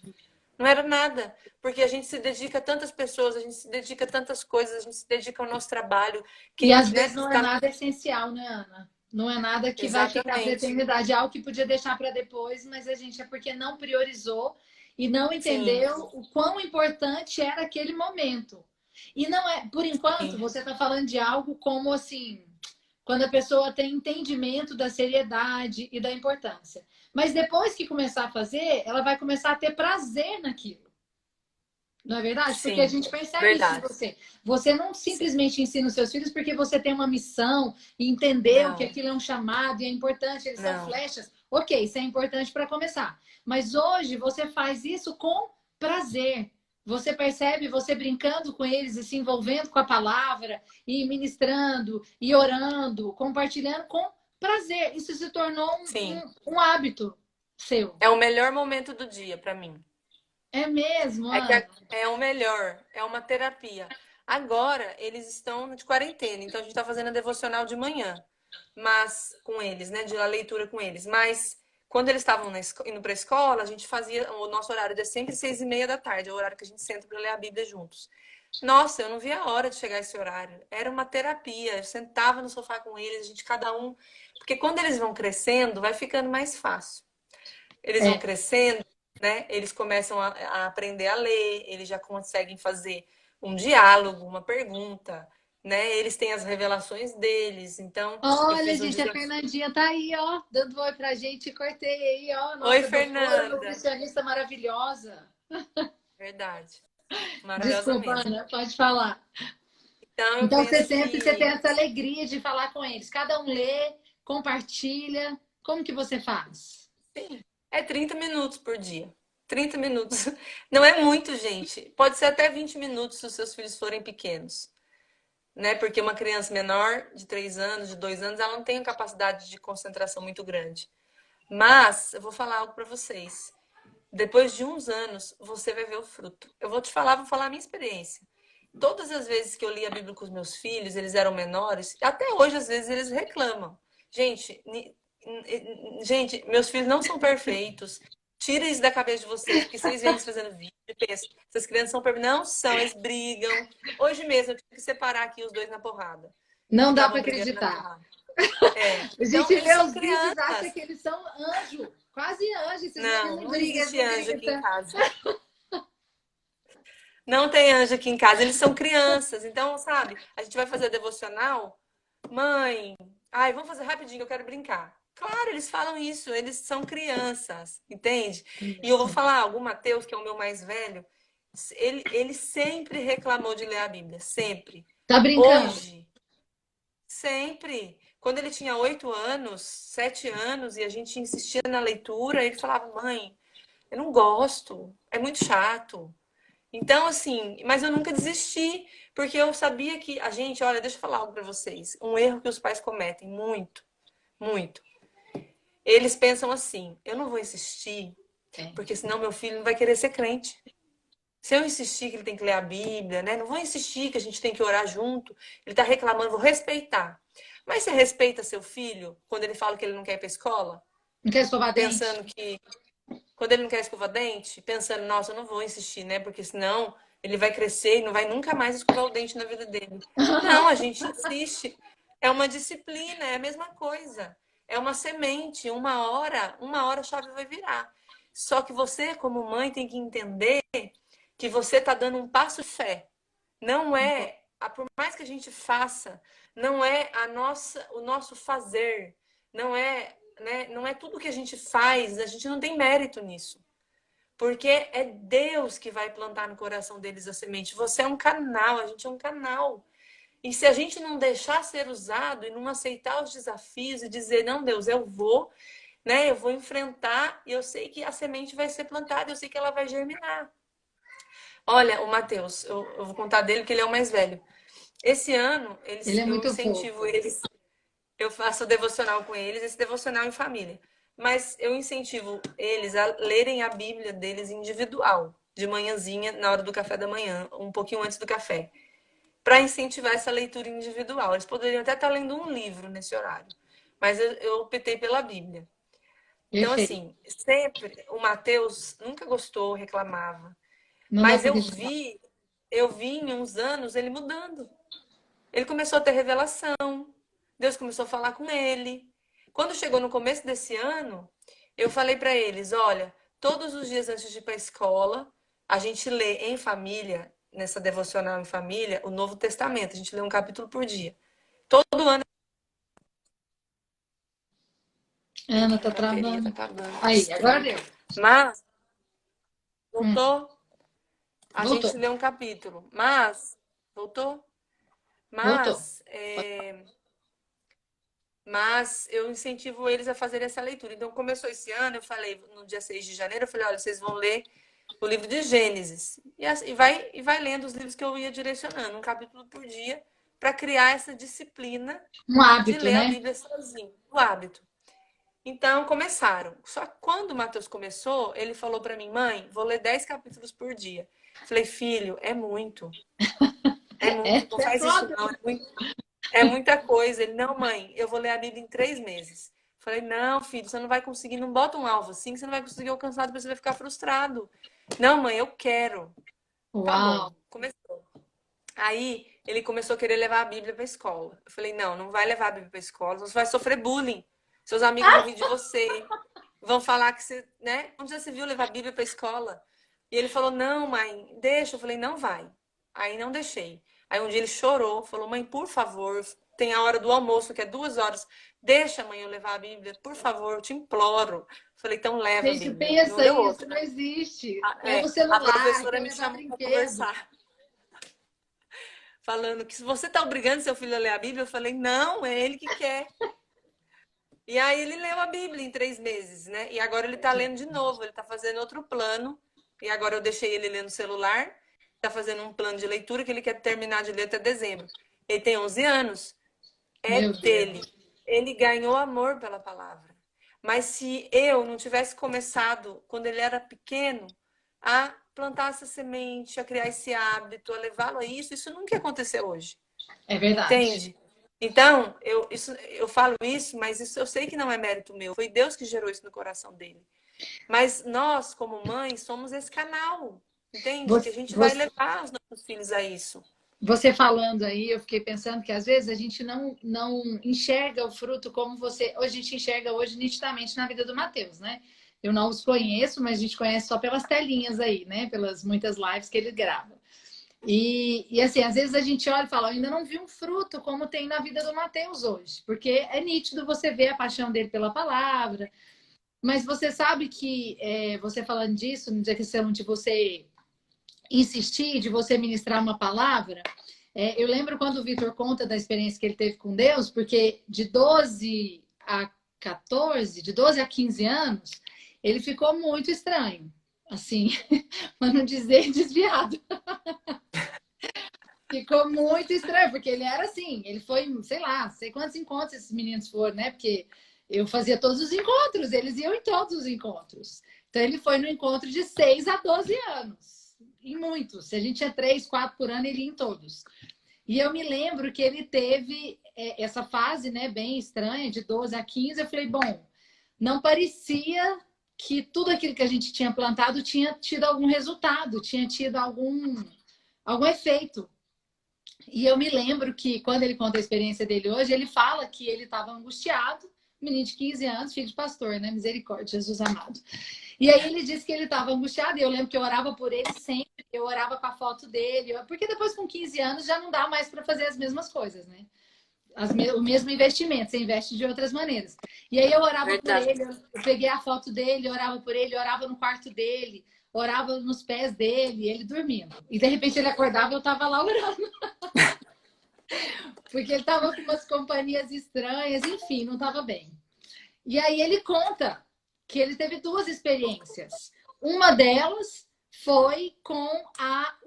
Não era nada, porque a gente se dedica a tantas pessoas, a gente se dedica a tantas coisas, a gente se dedica ao nosso trabalho, E que, às né, vezes não é tá... nada essencial, né, Ana? Não é nada que vai ficar para a Exatamente. eternidade. É algo que podia deixar para depois, mas a gente é porque não priorizou e não Sim, entendeu o quão importante era aquele momento. E não é, por enquanto, sim, você está falando de algo como assim, quando a pessoa tem entendimento da seriedade e da importância. Mas depois que começar a fazer, ela vai começar a ter prazer naquilo. Não é verdade? Porque a sim, gente percebe isso em verdade. você. Você não Sim. simplesmente ensina os seus filhos porque você tem uma missão e entendeu que Não, aquilo é um chamado e é importante, eles são não. flechas. Ok, isso é importante para começar. Mas hoje você faz isso com prazer. Você percebe você brincando com eles e se envolvendo com a palavra e ministrando e orando, compartilhando com prazer. Isso se tornou Sim. um hábito seu. É o melhor momento do dia para mim. É mesmo, É que Ana? é o melhor, é uma terapia. Agora eles estão de quarentena, então a gente está fazendo a devocional de manhã, mas com eles, né, de a leitura com eles. Mas quando eles estavam indo para a escola, a gente fazia o nosso horário é sempre 6h30 da tarde, é o horário que a gente senta para ler a Bíblia juntos. Nossa, eu não via a hora de chegar esse horário. Era uma terapia. Eu sentava no sofá com eles, a gente cada um, porque quando eles vão crescendo, vai ficando mais fácil. Eles vão É. crescendo, né? Eles começam a aprender a ler, eles já conseguem fazer um diálogo, uma pergunta, né? Eles têm as revelações deles. Então, eu Olha, fiz um gente, a desafio. Fernandinha tá aí, ó, dando oi pra gente. Cortei aí, ó, Oi, nossa doutora Fernanda. nutricionista maravilhosa. Verdade. Maravilhosa Desculpa, mesmo. Ana, pode falar. Então, eu Então, penso você tem que essa alegria de falar com eles. Cada um lê, compartilha. Como que você faz? sim, é 30 minutos por dia. 30 minutos. Não é muito, gente. Pode ser até 20 minutos se os seus filhos forem pequenos. né? Porque uma criança menor, de 3 anos, de 2 anos, ela não tem capacidade de concentração muito grande. Mas eu vou falar algo para vocês. Depois de uns anos, você vai ver o fruto. Eu vou te falar, vou falar a minha experiência. Todas as vezes que eu li a Bíblia com os meus filhos, eles eram menores, até hoje às vezes eles reclamam. Gente, gente, meus filhos não são perfeitos. Tira isso da cabeça de vocês, porque vocês veem eles fazendo vídeo e pensam, essas crianças são perfeitas. Não são, eles brigam. Hoje mesmo eu tive que separar aqui os dois na porrada. Que Não dá estavam para brigando na acreditar. porrada. É. A Então, gente eles vê são os vídeos e acha crianças. que eles são anjo, quase anjo. Esses Não, meninos não brigam, eles existe não anjo aqui em gritam. casa. Não tem anjo aqui em casa, eles são crianças. Então, sabe, a gente vai fazer devocional. Mãe, ai, vamos fazer rapidinho, eu quero brincar. Claro, eles falam isso, eles são crianças, entende? E eu vou Isso. falar algo, o Mateus, que é o meu mais velho, ele sempre reclamou de ler a Bíblia, sempre. Tá brincando? Hoje, sempre. Quando ele tinha 8 anos, 7 anos, e a gente insistia na leitura, ele falava, mãe, eu não gosto, é muito chato. Então, assim, mas eu nunca desisti, porque eu sabia que a gente, olha, deixa eu falar algo para vocês, um erro que os pais cometem muito, muito. Eles pensam assim: eu não vou insistir, É. porque senão meu filho não vai querer ser crente. Se eu insistir que ele tem que ler a Bíblia, né? Não vou insistir que a gente tem que orar junto. Ele está reclamando, vou respeitar. Mas você respeita seu filho quando ele fala que ele não quer ir para a escola? Não quer escovar dente? Pensando que quando ele não quer escovar dente, pensando, nossa, eu não vou insistir, né? Porque senão ele vai crescer e não vai nunca mais escovar o dente na vida dele. Não, a gente insiste. É uma disciplina, é a mesma coisa. É uma semente, uma hora a chave vai virar. Só que você, como mãe, tem que entender que você está dando um passo de fé. Não é, por mais que a gente faça, não é o nosso fazer, não é, né, não é tudo que a gente faz, a gente não tem mérito nisso. Porque é Deus que vai plantar no coração deles a semente. Você é um canal, a gente é um canal. E se a gente não deixar ser usado e não aceitar os desafios e dizer, não, Deus, eu vou, né? Eu vou enfrentar e eu sei que a semente vai ser plantada, eu sei que ela vai germinar. Olha, o Matheus, eu vou contar dele, porque ele é o mais velho. Esse ano, Ele é eu muito incentivo fofo. eles, eu faço devocional com eles, esse devocional em família. Mas eu incentivo eles a lerem a Bíblia deles individual, de manhãzinha, na hora do café da manhã, um pouquinho antes do café, para incentivar essa leitura individual. Eles poderiam até estar lendo um livro nesse horário, mas eu optei pela Bíblia. Então, Perfeito. assim, sempre o Mateus nunca gostou, reclamava. Não dá Mas para acreditar. eu vi em uns anos ele mudando. Ele começou a ter revelação. Deus começou a falar com ele. Quando chegou no começo desse ano, eu falei para eles: olha, todos os dias antes de ir para a escola, a gente lê em família, nessa devocional em família, o Novo Testamento. A gente lê um capítulo por dia. Todo ano. Ana, Aqui tá a bateria tá travando. acabando. Aí, agora Estranho. deu. Mas, Hum, voltou. A voltou. gente lê um capítulo. Mas, voltou? Voltou. Mas, mas eu incentivo eles a fazerem essa leitura. Então, começou esse ano, eu falei, no dia 6 de janeiro, eu falei, olha, vocês vão ler o livro de Gênesis. E vai lendo os livros que eu ia direcionando, um capítulo por dia, para criar essa disciplina Um de hábito, ler a né? Bíblia sozinho, o hábito. Então, começaram. Só que quando o Matheus começou, ele falou para mim, mãe, vou ler 10 capítulos por dia. Falei, filho, é muito. É muito. Não Essa é faz isso, foda. não. É muito. É muita coisa. Ele, não, mãe, eu vou ler a Bíblia em 3 meses. Falei, não, filho, você não vai conseguir, não bota um alvo assim, que você não vai conseguir alcançar, depois você vai ficar frustrado. Não, mãe, eu quero. Tá Uau. bom, começou. Aí ele começou a querer levar a Bíblia para a escola. Eu falei, não, não vai levar a Bíblia para a escola, você vai sofrer bullying. Seus amigos vão rir de você, vão falar que você, né? Onde já se viu levar a Bíblia para a escola? E ele falou, não, mãe, deixa. Eu falei, não vai. Aí não deixei. Aí um dia ele chorou, falou, mãe, por favor, tem a hora do almoço, que é 2 horas. Deixa, mãe, eu levar a Bíblia, por favor, eu te imploro. Falei, então leva a Gente, Bíblia. Não pensa deu isso, não outra. existe. Leva o É, a celular, professora quer me levar chamou para brinquedo. conversar, falando que se você está obrigando seu filho a ler a Bíblia, eu falei, não, é ele que quer. E aí ele leu a Bíblia em 3 meses, né? E agora ele está lendo de novo, ele está fazendo outro plano. E agora eu deixei ele ler no celular, está fazendo um plano de leitura que ele quer terminar de ler até dezembro. Ele tem 11 anos. É Meu dele. Deus. Ele ganhou amor pela palavra. Mas se eu não tivesse começado, quando ele era pequeno, a plantar essa semente, a criar esse hábito, a levá-lo a isso nunca ia acontecer hoje. É verdade. Entende? Então, eu falo isso, mas isso eu sei que não é mérito meu. Foi Deus que gerou isso no coração dele. Mas nós, como mães, somos esse canal. Entende? Que a Você, gente vai você, levar os nossos filhos a isso. você falando aí, eu fiquei pensando que às vezes a gente não enxerga o fruto como você. Hoje a gente enxerga hoje nitidamente na vida do Mateus, né? Eu não os conheço, mas a gente conhece só pelas telinhas aí, né? Pelas muitas lives que ele grava. E assim, às vezes a gente olha e fala, eu ainda não vi um fruto como tem na vida do Mateus hoje, porque é nítido você ver a paixão dele pela palavra, mas você sabe que você falando disso, na questão de você insistir, de você ministrar uma palavra, eu lembro quando o Vitor conta da experiência que ele teve com Deus, porque de 12 a 14, de 12 a 15 anos, ele ficou muito estranho, assim, para não dizer desviado. Ficou muito estranho, porque ele era assim, ele foi, sei lá, sei quantos encontros esses meninos foram, né? Porque eu fazia todos os encontros, eles iam em todos os encontros. Então ele foi no encontro de 6 a 12 anos. Em muitos. Se a gente tinha 3, 4 por ano, ele ia em todos. E eu me lembro que ele teve essa fase, né, bem estranha, de 12 a 15. Eu falei, bom, não parecia que tudo aquilo que a gente tinha plantado tinha tido algum resultado, tinha tido algum efeito. E eu me lembro que quando ele conta a experiência dele hoje, ele fala que ele estava angustiado, menino de 15 anos, filho de pastor, né? Misericórdia, Jesus amado. E aí ele disse que ele estava angustiado, e eu lembro que eu orava por ele sempre, eu orava com a foto dele, porque depois com 15 anos já não dá mais para fazer as mesmas coisas, né? O mesmo investimento, você investe de outras maneiras. E aí eu orava por Verdade. ele, eu peguei a foto dele, orava por ele, orava no quarto dele, orava nos pés dele, ele dormindo. E de repente ele acordava e eu estava lá orando. Porque ele estava com umas companhias estranhas, enfim, não estava bem. E aí ele conta que ele teve duas experiências. Uma delas foi com a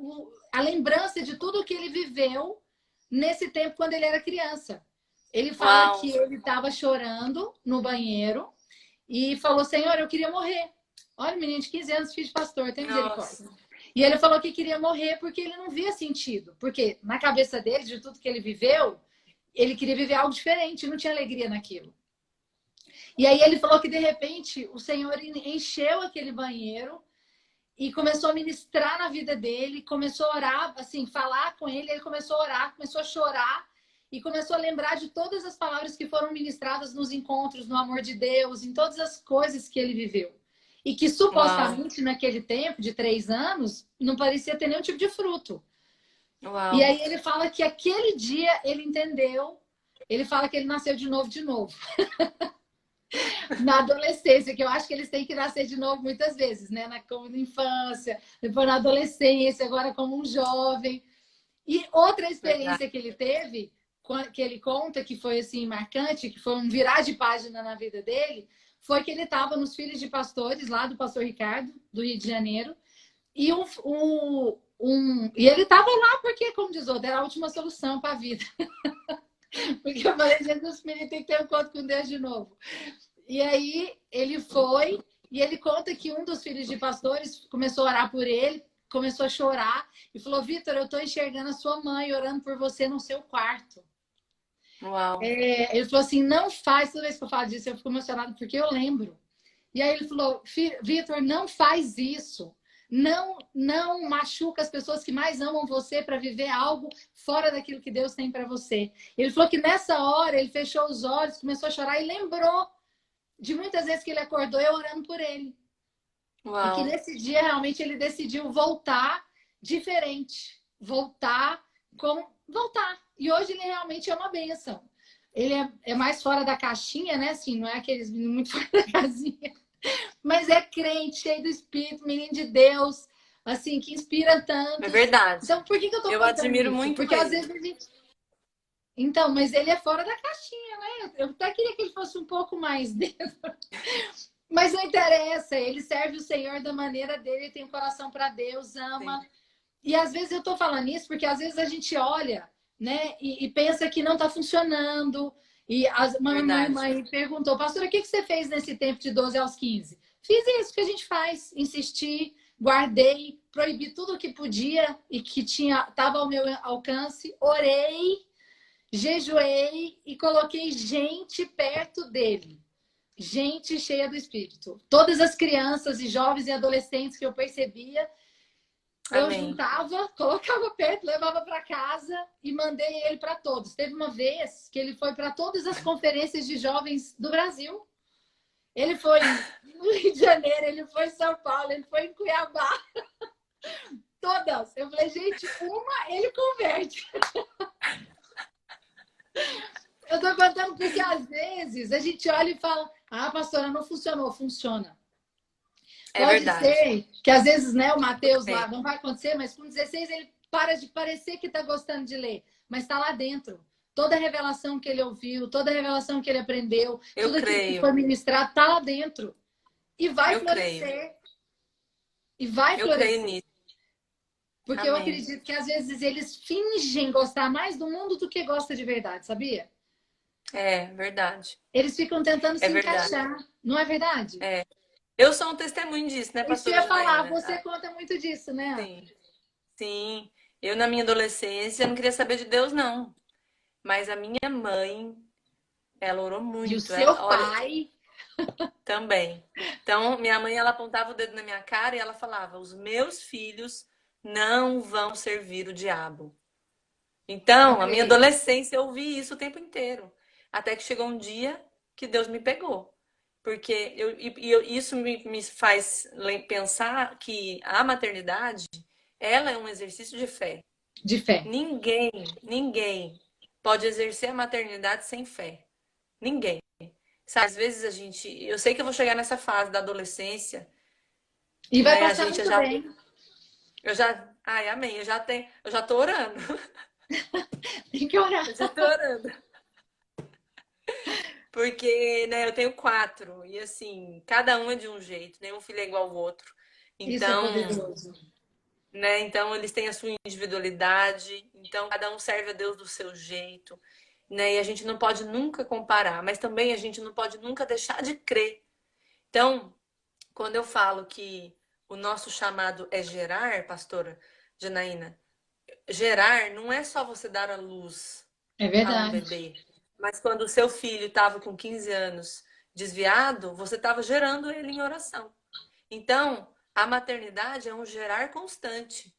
lembrança de tudo que ele viveu nesse tempo quando ele era criança. Ele fala Uau. que ele estava chorando no banheiro e falou: Senhor, eu queria morrer. Olha, menino de 15 anos, filho de pastor, tem Nossa. misericórdia. E ele falou que queria morrer porque ele não via sentido. Porque na cabeça dele, de tudo que ele viveu, ele queria viver algo diferente, não tinha alegria naquilo. E aí ele falou que de repente o Senhor encheu aquele banheiro e começou a ministrar na vida dele, começou a orar, assim, falar com ele, ele começou a orar, começou a chorar e começou a lembrar de todas as palavras que foram ministradas nos encontros, no amor de Deus, em todas as coisas que ele viveu. E que Uau. supostamente naquele tempo de 3 anos não parecia ter nenhum tipo de fruto. E Uau. aí ele fala que aquele dia ele entendeu, ele fala que ele nasceu de novo, na adolescência, que eu acho que eles têm que nascer de novo muitas vezes, né? Como na infância, depois na adolescência, agora como um jovem. E outra Verdade. experiência que ele teve, que ele conta que foi assim marcante, que foi um virar de página na vida dele, foi que ele estava nos Filhos de Pastores, lá do pastor Ricardo, do Rio de Janeiro, e e ele estava lá porque, como diz outro, era a última solução para a vida. Porque eu falei, Jesus, menino tem que ter um encontro com Deus de novo. E aí ele foi e ele conta que um dos filhos de pastores começou a orar por ele, começou a chorar e falou: Vitor, eu estou enxergando a sua mãe orando por você no seu quarto. Uau. Ele falou assim: não faz, toda vez que eu falo disso, eu fico emocionado porque eu lembro. E aí ele falou: Vitor, não faz isso. Não machuca as pessoas que mais amam você para viver algo fora daquilo que Deus tem para você. Ele falou que nessa hora ele fechou os olhos, começou a chorar e lembrou de muitas vezes que ele acordou eu orando por ele. E que Uau. nesse dia realmente ele decidiu voltar diferente, voltar. E hoje ele realmente é uma bênção. Ele é mais fora da caixinha, né? Assim, não é aqueles meninos muito fora da casinha, mas é crente, cheio do Espírito, menino de Deus, assim, que inspira É tantos. verdade. Então, por que eu tô Eu contando admiro isso? muito Porque às ele. vezes a gente. Então, mas ele é fora da caixinha, né? Eu até queria que ele fosse um pouco mais dentro. Mas não interessa, ele serve o Senhor da maneira dele, tem um coração para Deus, Sim. ama. E às vezes eu tô falando isso porque às vezes a gente olha né? E pensa que não está funcionando. Uma Verdade. mãe perguntou, pastora, o que você fez nesse tempo de 12 aos 15? Fiz isso que a gente faz, insisti, guardei, proibi tudo o que podia e que estava ao meu alcance, orei, jejuei e coloquei gente perto dele. Gente cheia do Espírito. Todas as crianças e jovens e adolescentes que eu percebia, eu Amém. juntava, colocava perto, levava para casa e mandei ele para todos. Teve uma vez que ele foi para todas as conferências de jovens do Brasil. Ele foi no Rio de Janeiro, ele foi em São Paulo, ele foi em Cuiabá. Todas. Eu falei, gente, uma ele converte. Eu tô contando porque às vezes a gente olha e fala, ah, pastora, não funcionou. Funciona. É Pode verdade. ser que às vezes, né, o Mateus lá É. não vai acontecer, mas com 16 ele para de parecer que está gostando de ler, mas está lá dentro. Toda a revelação que ele ouviu, toda a revelação que ele aprendeu, Eu tudo aquilo que creio. foi ministrado está lá dentro. E vai Eu creio. florescer. E vai Eu creio florescer. nisso. Porque eu Amém. acredito que às vezes eles fingem gostar mais do mundo do que gosta de verdade, sabia? É verdade. Eles ficam tentando É se verdade. encaixar, não é verdade? É. Eu sou um testemunho disso, né, Isso que eu pastora ia falar, Janaína? você conta muito disso, né, Ana? Sim. Sim. Eu, na minha adolescência, não queria saber de Deus, não. Mas a minha mãe, ela orou E o muito. seu Olha, pai, também. Então, minha mãe, ela apontava o dedo na minha cara e ela falava: os meus filhos não vão servir o diabo. Então, a minha olha aí. adolescência, eu ouvi isso o tempo inteiro. Até que chegou um dia que Deus me pegou. Porque isso me faz pensar que a maternidade, ela é um exercício de fé. De fé. Ninguém pode exercer a maternidade sem fé. Ninguém. Sabe, às vezes eu sei que eu vou chegar nessa fase da adolescência, E vai né? passar muito bem. Ai, amém, eu já tô orando. Tem que orar. Eu já tô orando. Porque, né, eu tenho quatro e assim, cada um é de um jeito, nenhum filho é igual ao outro. Isso é Então, poderoso. né, então eles têm a sua individualidade, então cada um serve a Deus do seu jeito, né? E a gente não pode nunca comparar, mas também a gente não pode nunca deixar de crer. Então, quando eu falo que o nosso chamado é gerar, pastora Janaína, gerar não é só você dar a luz É a um verdade. bebê, mas quando o seu filho estava com 15 anos desviado, você estava gerando ele em oração. Então, a maternidade é um gerar constante.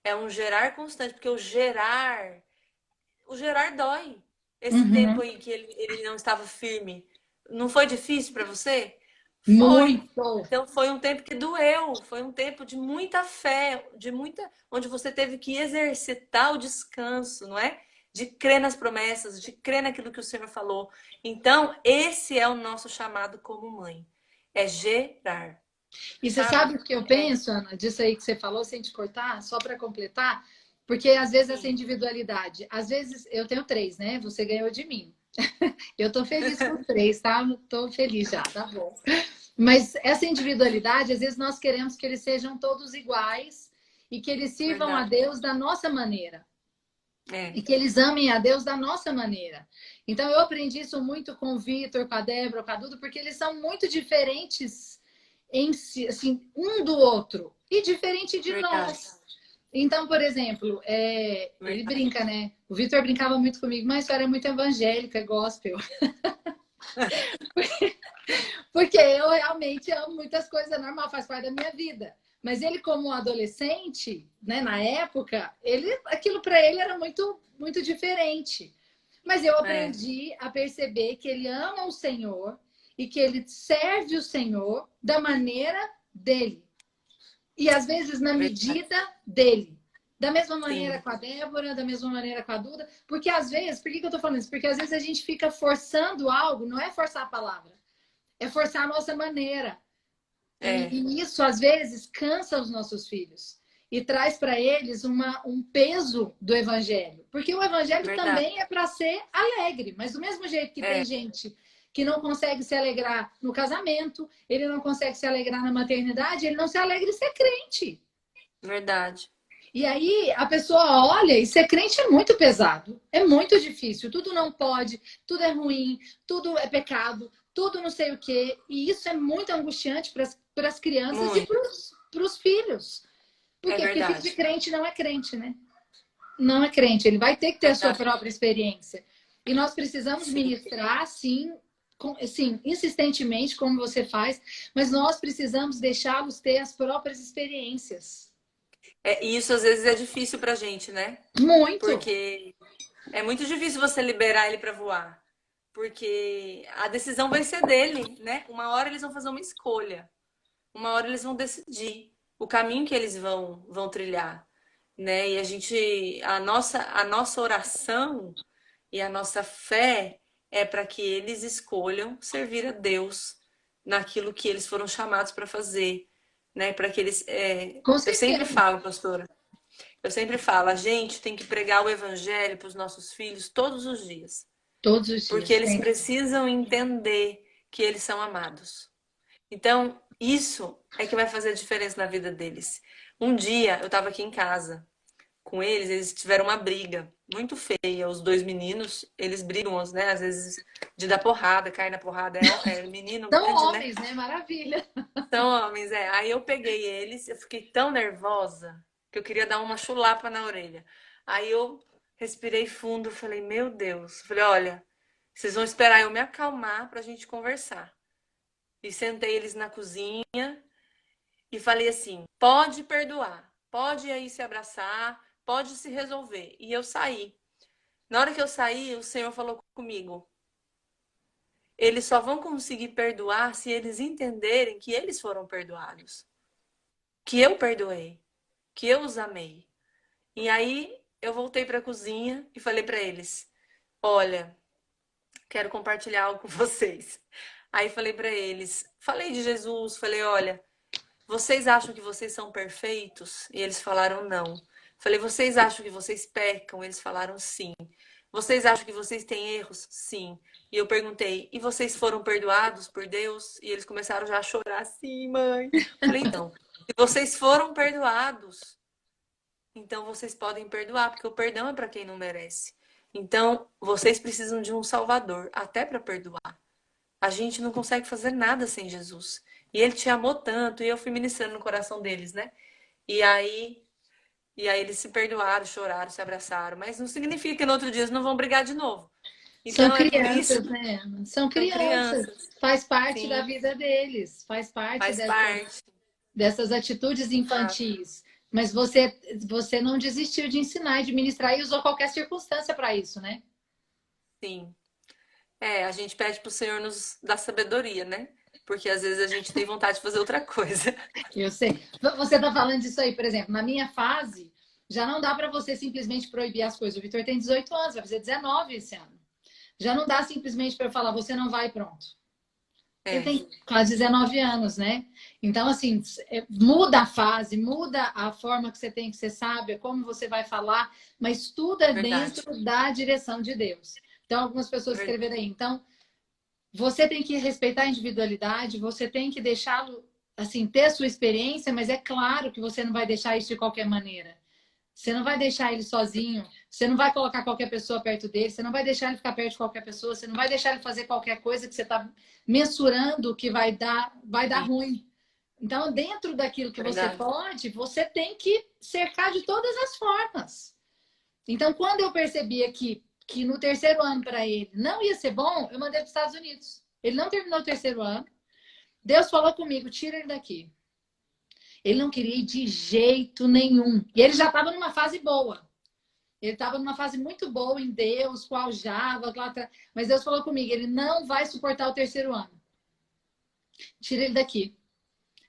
É um gerar constante, porque o gerar dói. Esse tempo Uhum. aí que ele não estava firme, não foi difícil para você? Foi. Muito. Então foi um tempo que doeu, foi um tempo de muita fé, onde você teve que exercitar o descanso, não é? De crer nas promessas, de crer naquilo que o Senhor falou. Então, esse é o nosso chamado como mãe, é gerar, E você sabe? sabe o que eu É, penso, Ana, disso aí que você falou, sem te cortar, só para completar? Porque às vezes essa sim, individualidade, às vezes eu tenho três, né? Você ganhou de mim. Eu tô feliz com três, tá? Tô feliz já, tá bom. Mas essa individualidade, às vezes nós queremos que eles sejam todos iguais e que eles sirvam a verdade. Deus da nossa maneira. É, E que eles amem a Deus da nossa maneira. Então eu aprendi isso muito com o Vitor, com a Débora, com a Duda, porque eles são muito diferentes em si, assim, um do outro e diferente de verdade, nós. Então, por exemplo, ele verdade. brinca, né? O Vitor brincava muito comigo, mas a senhora é muito evangélica, é gospel. Porque eu realmente amo muitas coisas, é normal, faz parte da minha vida. Mas ele, como um adolescente, né, na época, aquilo para ele era muito, muito diferente. Mas eu É, aprendi a perceber que ele ama o Senhor e que ele serve o Senhor da maneira dele. E às vezes na verdade. medida dele. Da mesma maneira Sim, com a Débora, da mesma maneira com a Duda. Porque às vezes, por que eu tô falando isso? Porque às vezes a gente fica forçando algo, não é forçar a palavra, é forçar a nossa maneira. é, E isso, às vezes, cansa os nossos filhos e traz para eles um peso do evangelho. Porque o evangelho verdade. também é para ser alegre, mas do mesmo jeito que tem É, gente que não consegue se alegrar no casamento, ele não consegue se alegrar na maternidade, ele não se alegra em ser crente. verdade. E aí a pessoa olha e ser crente é muito pesado, é muito difícil. Tudo não pode, tudo é ruim, tudo é pecado, tudo não sei o quê. E isso é muito angustiante para as crianças e Muito, para os filhos. Por é quê? Porque filho de verdade. crente não é crente, né? Não é crente, ele vai ter que ter a sua Verdade. própria experiência. E nós precisamos Sim. ministrar, sim, sim, insistentemente, como você faz, mas nós precisamos deixá-los ter as próprias experiências. E isso às vezes é difícil pra gente, né? Muito. Porque é muito difícil você liberar ele para voar. Porque a decisão vai ser dele, né? Uma hora eles vão fazer uma escolha. Uma hora eles vão decidir o caminho que eles vão trilhar, né? E a nossa oração e a nossa fé é para que eles escolham servir a Deus naquilo que eles foram chamados para fazer, né? Para que eles, Com eu sempre certeza. falo, pastora, eu sempre falo, a gente tem que pregar o evangelho para os nossos filhos todos os dias, Todos os porque dias. eles precisam entender que eles são amados. Então, isso é que vai fazer a diferença na vida deles. Um dia eu estava aqui em casa com eles tiveram uma briga muito feia. Os dois meninos, eles brigam, né? Às vezes de dar porrada, cair na porrada. É menino São grande, né? homens, né? Maravilha. São homens, é. Aí eu peguei eles, eu fiquei tão nervosa que eu queria dar uma chulapa na orelha. Aí eu respirei fundo, falei, meu Deus. Falei, olha, vocês vão esperar eu me acalmar pra gente conversar. E sentei eles na cozinha e falei assim: pode perdoar, pode aí se abraçar, pode se resolver. E eu saí. Na hora que eu saí, o Senhor falou comigo: eles só vão conseguir perdoar se eles entenderem que eles foram perdoados, que eu perdoei, que eu os amei. E aí eu voltei para a cozinha e falei para eles: olha, quero compartilhar algo com vocês. Aí falei para eles, falei de Jesus, falei: olha, vocês acham que vocês são perfeitos? E eles falaram não. Falei, vocês acham que vocês pecam? Eles falaram sim. Vocês acham que vocês têm erros? Sim. E eu perguntei, e vocês foram perdoados por Deus? E eles começaram já a chorar, sim, mãe. Falei, então, se vocês foram perdoados, então vocês podem perdoar, porque o perdão é para quem não merece. Então, vocês precisam de um Salvador, até para perdoar. A gente não consegue fazer nada sem Jesus. E ele te amou tanto, e eu fui ministrando no coração deles, né? E aí, e aí eles se perdoaram, choraram, se abraçaram. Mas não significa que no outro dia eles não vão brigar de novo. São Então é por isso crianças, que né? São são crianças. crianças. Faz parte da Sim, vida deles. Faz parte faz parte. dessas atitudes Exato. infantis. Mas você não desistiu de ensinar e de ministrar e usou qualquer circunstância para isso, né? Sim. A gente pede pro Senhor nos dar sabedoria, né? Porque às vezes a gente tem vontade de fazer outra coisa. Eu sei. Você está falando disso aí, por exemplo, na minha fase, já não dá para você simplesmente proibir as coisas. O Vitor tem 18 anos, vai fazer 19 esse ano. Já não dá simplesmente para eu falar, você não vai, pronto. Ele É, tem quase 19 anos, né? Então, assim, muda a fase, muda a forma que você tem que ser sábia, como você vai falar, mas tudo é verdade. dentro da direção de Deus. Então, algumas pessoas Verdade. escreveram aí. Então, você tem que respeitar a individualidade, você tem que deixá-lo, assim, ter a sua experiência, mas é claro que você não vai deixar isso de qualquer maneira. Você não vai deixar ele sozinho, você não vai colocar qualquer pessoa perto dele, você não vai deixar ele ficar perto de qualquer pessoa, você não vai deixar ele fazer qualquer coisa que você está mensurando que vai dar Sim, ruim. Então, dentro daquilo que você verdade. pode, você tem que cercar de todas as formas. Então, quando eu percebia que no terceiro ano para ele não ia ser bom, eu mandei para os Estados Unidos. Ele não terminou o terceiro ano. Deus falou comigo: tira ele daqui. Ele não queria ir de jeito nenhum. E ele já estava numa fase boa. Ele estava numa fase muito boa em Deus, com aljava, mas Deus falou comigo: ele não vai suportar o terceiro ano. Tira ele daqui.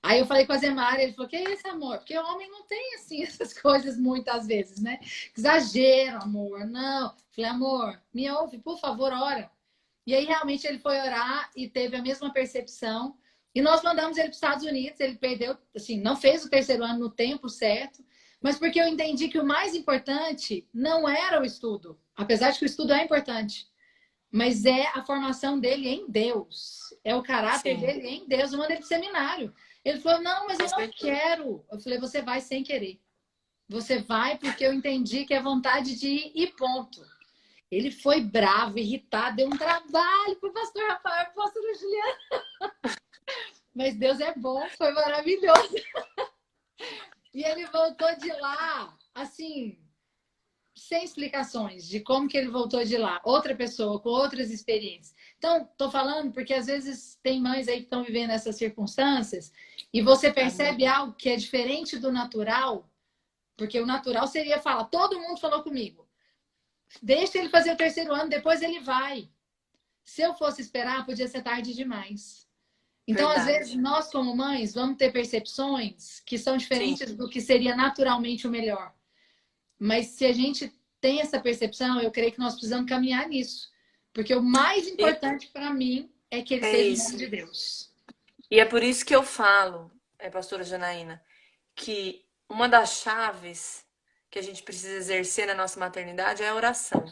Aí eu falei com a Zemara, ele falou: que é isso, amor? Porque o homem não tem assim essas coisas muitas vezes, né? Exagero, amor. Não. Falei: amor, me ouve, por favor, ora. E aí realmente ele foi orar e teve a mesma percepção. E nós mandamos ele para os Estados Unidos. Ele perdeu, assim, não fez o terceiro ano no tempo certo, mas porque eu entendi que o mais importante não era o estudo, apesar de que o estudo é importante, mas é a formação dele em Deus, é o caráter Sim, dele em Deus. Eu mandei para o seminário. Ele falou: não, mas com eu não certeza. quero. Eu falei: você vai sem querer. Você vai porque eu entendi que é vontade de ir e ponto. Ele foi bravo, irritado, deu um trabalho pro pastor Rafael, pro pastor Juliano. Mas Deus é bom, foi maravilhoso. E ele voltou de lá, assim, sem explicações de como que ele voltou de lá. Outra pessoa, com outras experiências. Então, tô falando porque às vezes tem mães aí que estão vivendo essas circunstâncias e você percebe algo que é diferente do natural, porque o natural seria falar, todo mundo falou comigo. Deixa ele fazer o terceiro ano, depois ele vai. Se eu fosse esperar, podia ser tarde demais. Então, às vezes, Verdade. nós, como mães, vamos ter percepções que são Sim. diferentes do que seria naturalmente o melhor. Mas se a gente tem essa percepção, eu creio que nós precisamos caminhar nisso. Porque o mais E importante para mim é que ele é seja o nome isso. de Deus. E é por isso que eu falo, pastora Janaína, que uma das chaves que a gente precisa exercer na nossa maternidade é a oração.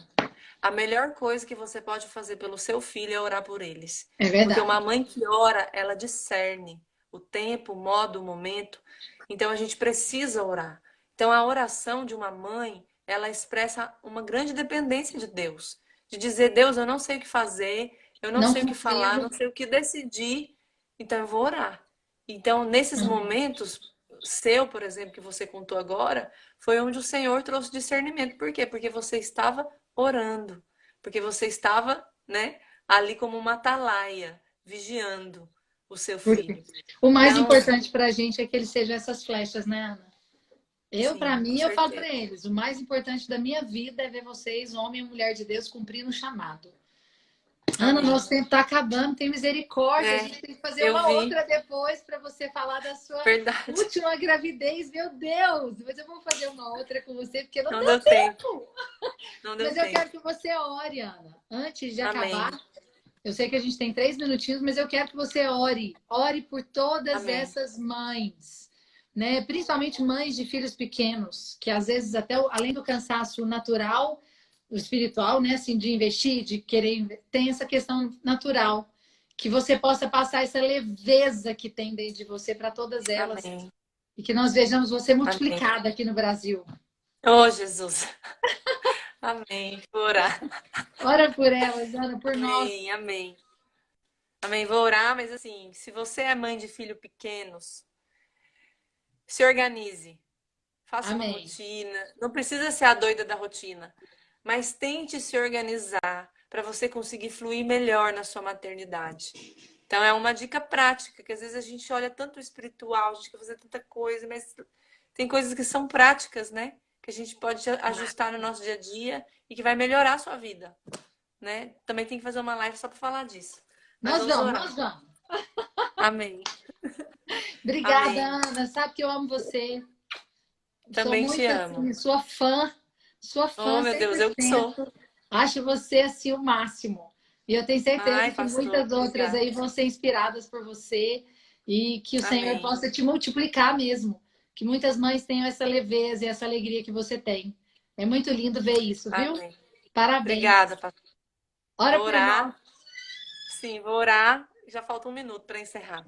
A melhor coisa que você pode fazer pelo seu filho é orar por eles. É Porque uma verdade. mãe que ora, ela discerne o tempo, o modo, o momento. Então a gente precisa orar. Então a oração de uma mãe, ela expressa uma grande dependência de Deus. De dizer, Deus, eu não sei o que fazer, eu não Não sei o que falar, consigo. não sei o que decidir, então eu vou orar. Então, nesses Amém. momentos, seu, por exemplo, que você contou agora, foi onde o Senhor trouxe discernimento. Por quê? Porque você estava orando, porque você estava, né, ali como uma atalaia, vigiando o seu Porque filho. o mais Então, importante para a gente é que ele seja essas flechas, né, Ana? Para sim, com mim, eu falo certeza. para eles: o mais importante da minha vida é ver vocês, homem e mulher de Deus, cumprindo o chamado. Ana, Amém. nosso tempo está acabando, tem misericórdia. A É, gente tem que fazer eu uma vi, outra depois para você falar da sua verdade. última gravidez. Meu Deus! Mas eu vou fazer uma outra com você, porque não Não deu deu tempo, tempo. não deu Mas eu quero tempo. que você ore, Ana. Antes de acabar, Amém, eu sei que a gente tem 3 minutinhos, mas eu quero que você ore. Ore por todas amém, essas mães, né? Principalmente mães de filhos pequenos, que às vezes até além do cansaço natural, o espiritual, né? Assim, de investir, de querer, tem essa questão natural. Que você possa passar essa leveza que tem dentro de você para todas elas amém, e que nós vejamos você amém. multiplicada aqui no Brasil. Oh, Jesus. Amém. Vou orar. Ora por elas, Ana, por nós. Amém, amém. Amém. Vou orar, mas assim, se você é mãe de filho pequenos, se organize. Faça uma Amém. rotina. Não precisa ser a doida da rotina, mas tente se organizar para você conseguir fluir melhor na sua maternidade. Então, é uma dica prática, que às vezes a gente olha tanto o espiritual, a gente quer fazer tanta coisa, mas tem coisas que são práticas, né? Que a gente pode ajustar no nosso dia a dia e que vai melhorar a sua vida, né? Também tem que fazer uma live só para falar disso. Mas Nós vamos vamos, orar. nós vamos. Amém. Obrigada, Amém. Ana. Sabe que eu amo você. Sou Também te muito amo. assim, sua Oh, fã meu Deus, eu que sou. 100%. Acho você assim o máximo. E eu tenho certeza Ai, que pastor, muitas outras obrigada. aí vão ser inspiradas por você e que o Senhor Amém. possa te multiplicar mesmo. Que muitas mães tenham essa leveza e essa alegria que você tem. É muito lindo ver isso, viu? Amém. Parabéns. Obrigada, pastor. Ora Vou por nós. orar. Sim, vou orar. Já falta um minuto para encerrar.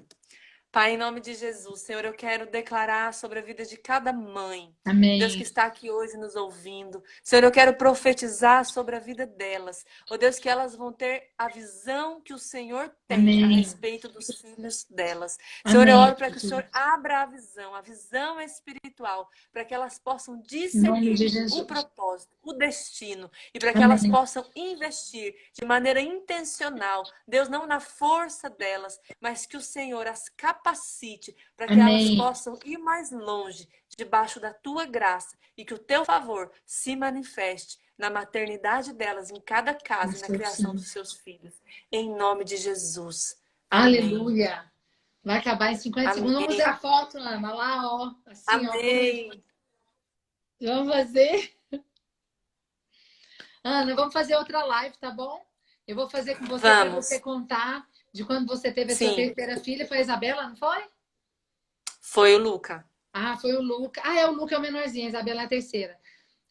Pai, em nome de Jesus, Senhor, eu quero declarar sobre a vida de cada mãe. Deus que Amém. está aqui hoje nos ouvindo. Senhor, eu quero profetizar sobre a vida delas. Oh Deus, que elas vão ter a visão que o Senhor tem a Amém. respeito dos filhos delas. Senhor, eu Amém. oro para que o Senhor abra a visão espiritual, para que elas possam Em nome discernir de o Jesus. propósito, o destino, e para que elas Amém. possam investir de maneira intencional, Deus, não na força delas, mas que o Senhor as capacite para que elas Amém. possam ir mais longe debaixo da tua graça e que o teu favor se manifeste na maternidade delas, em cada casa e na criação dos seus filhos. Em nome de Jesus. Amém. Aleluia. Vai acabar em 50 segundos. Vamos Amém. fazer a foto, Ana, lá, ó. Assim, ó. Amém. Vamos fazer. Ana, vamos fazer outra live, tá bom? Eu vou fazer com você para você Vamos. contar de quando você teve a sua Sim, terceira filha. Foi a Isabela, não foi? foi o Luca. Ah, foi o Luca. Ah, é o Luca, é o menorzinho, a Isabela é a terceira.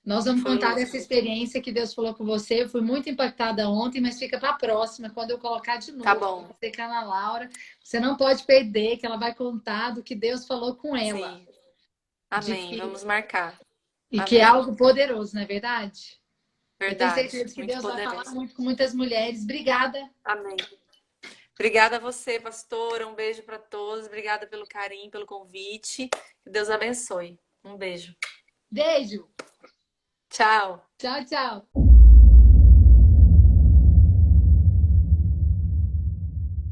Nós vamos Foi o contar Luca. dessa experiência que Deus falou com você. Eu fui muito impactada ontem, mas fica para a próxima, quando eu colocar de Tá novo. bom. Você, com a Ana Laura, você não pode perder, que ela vai contar do que Deus falou com ela. Sim. De Amém. que Vamos marcar. E que é Amém. algo poderoso, não é verdade? Eu tenho Verdade. certeza que Muito Deus vai falar poderoso. muito com muitas mulheres. Obrigada. Amém. Obrigada a você, pastora. Um beijo para todos. Obrigada pelo carinho, pelo convite. Que Deus abençoe. Um beijo. Beijo. Tchau. Tchau, tchau.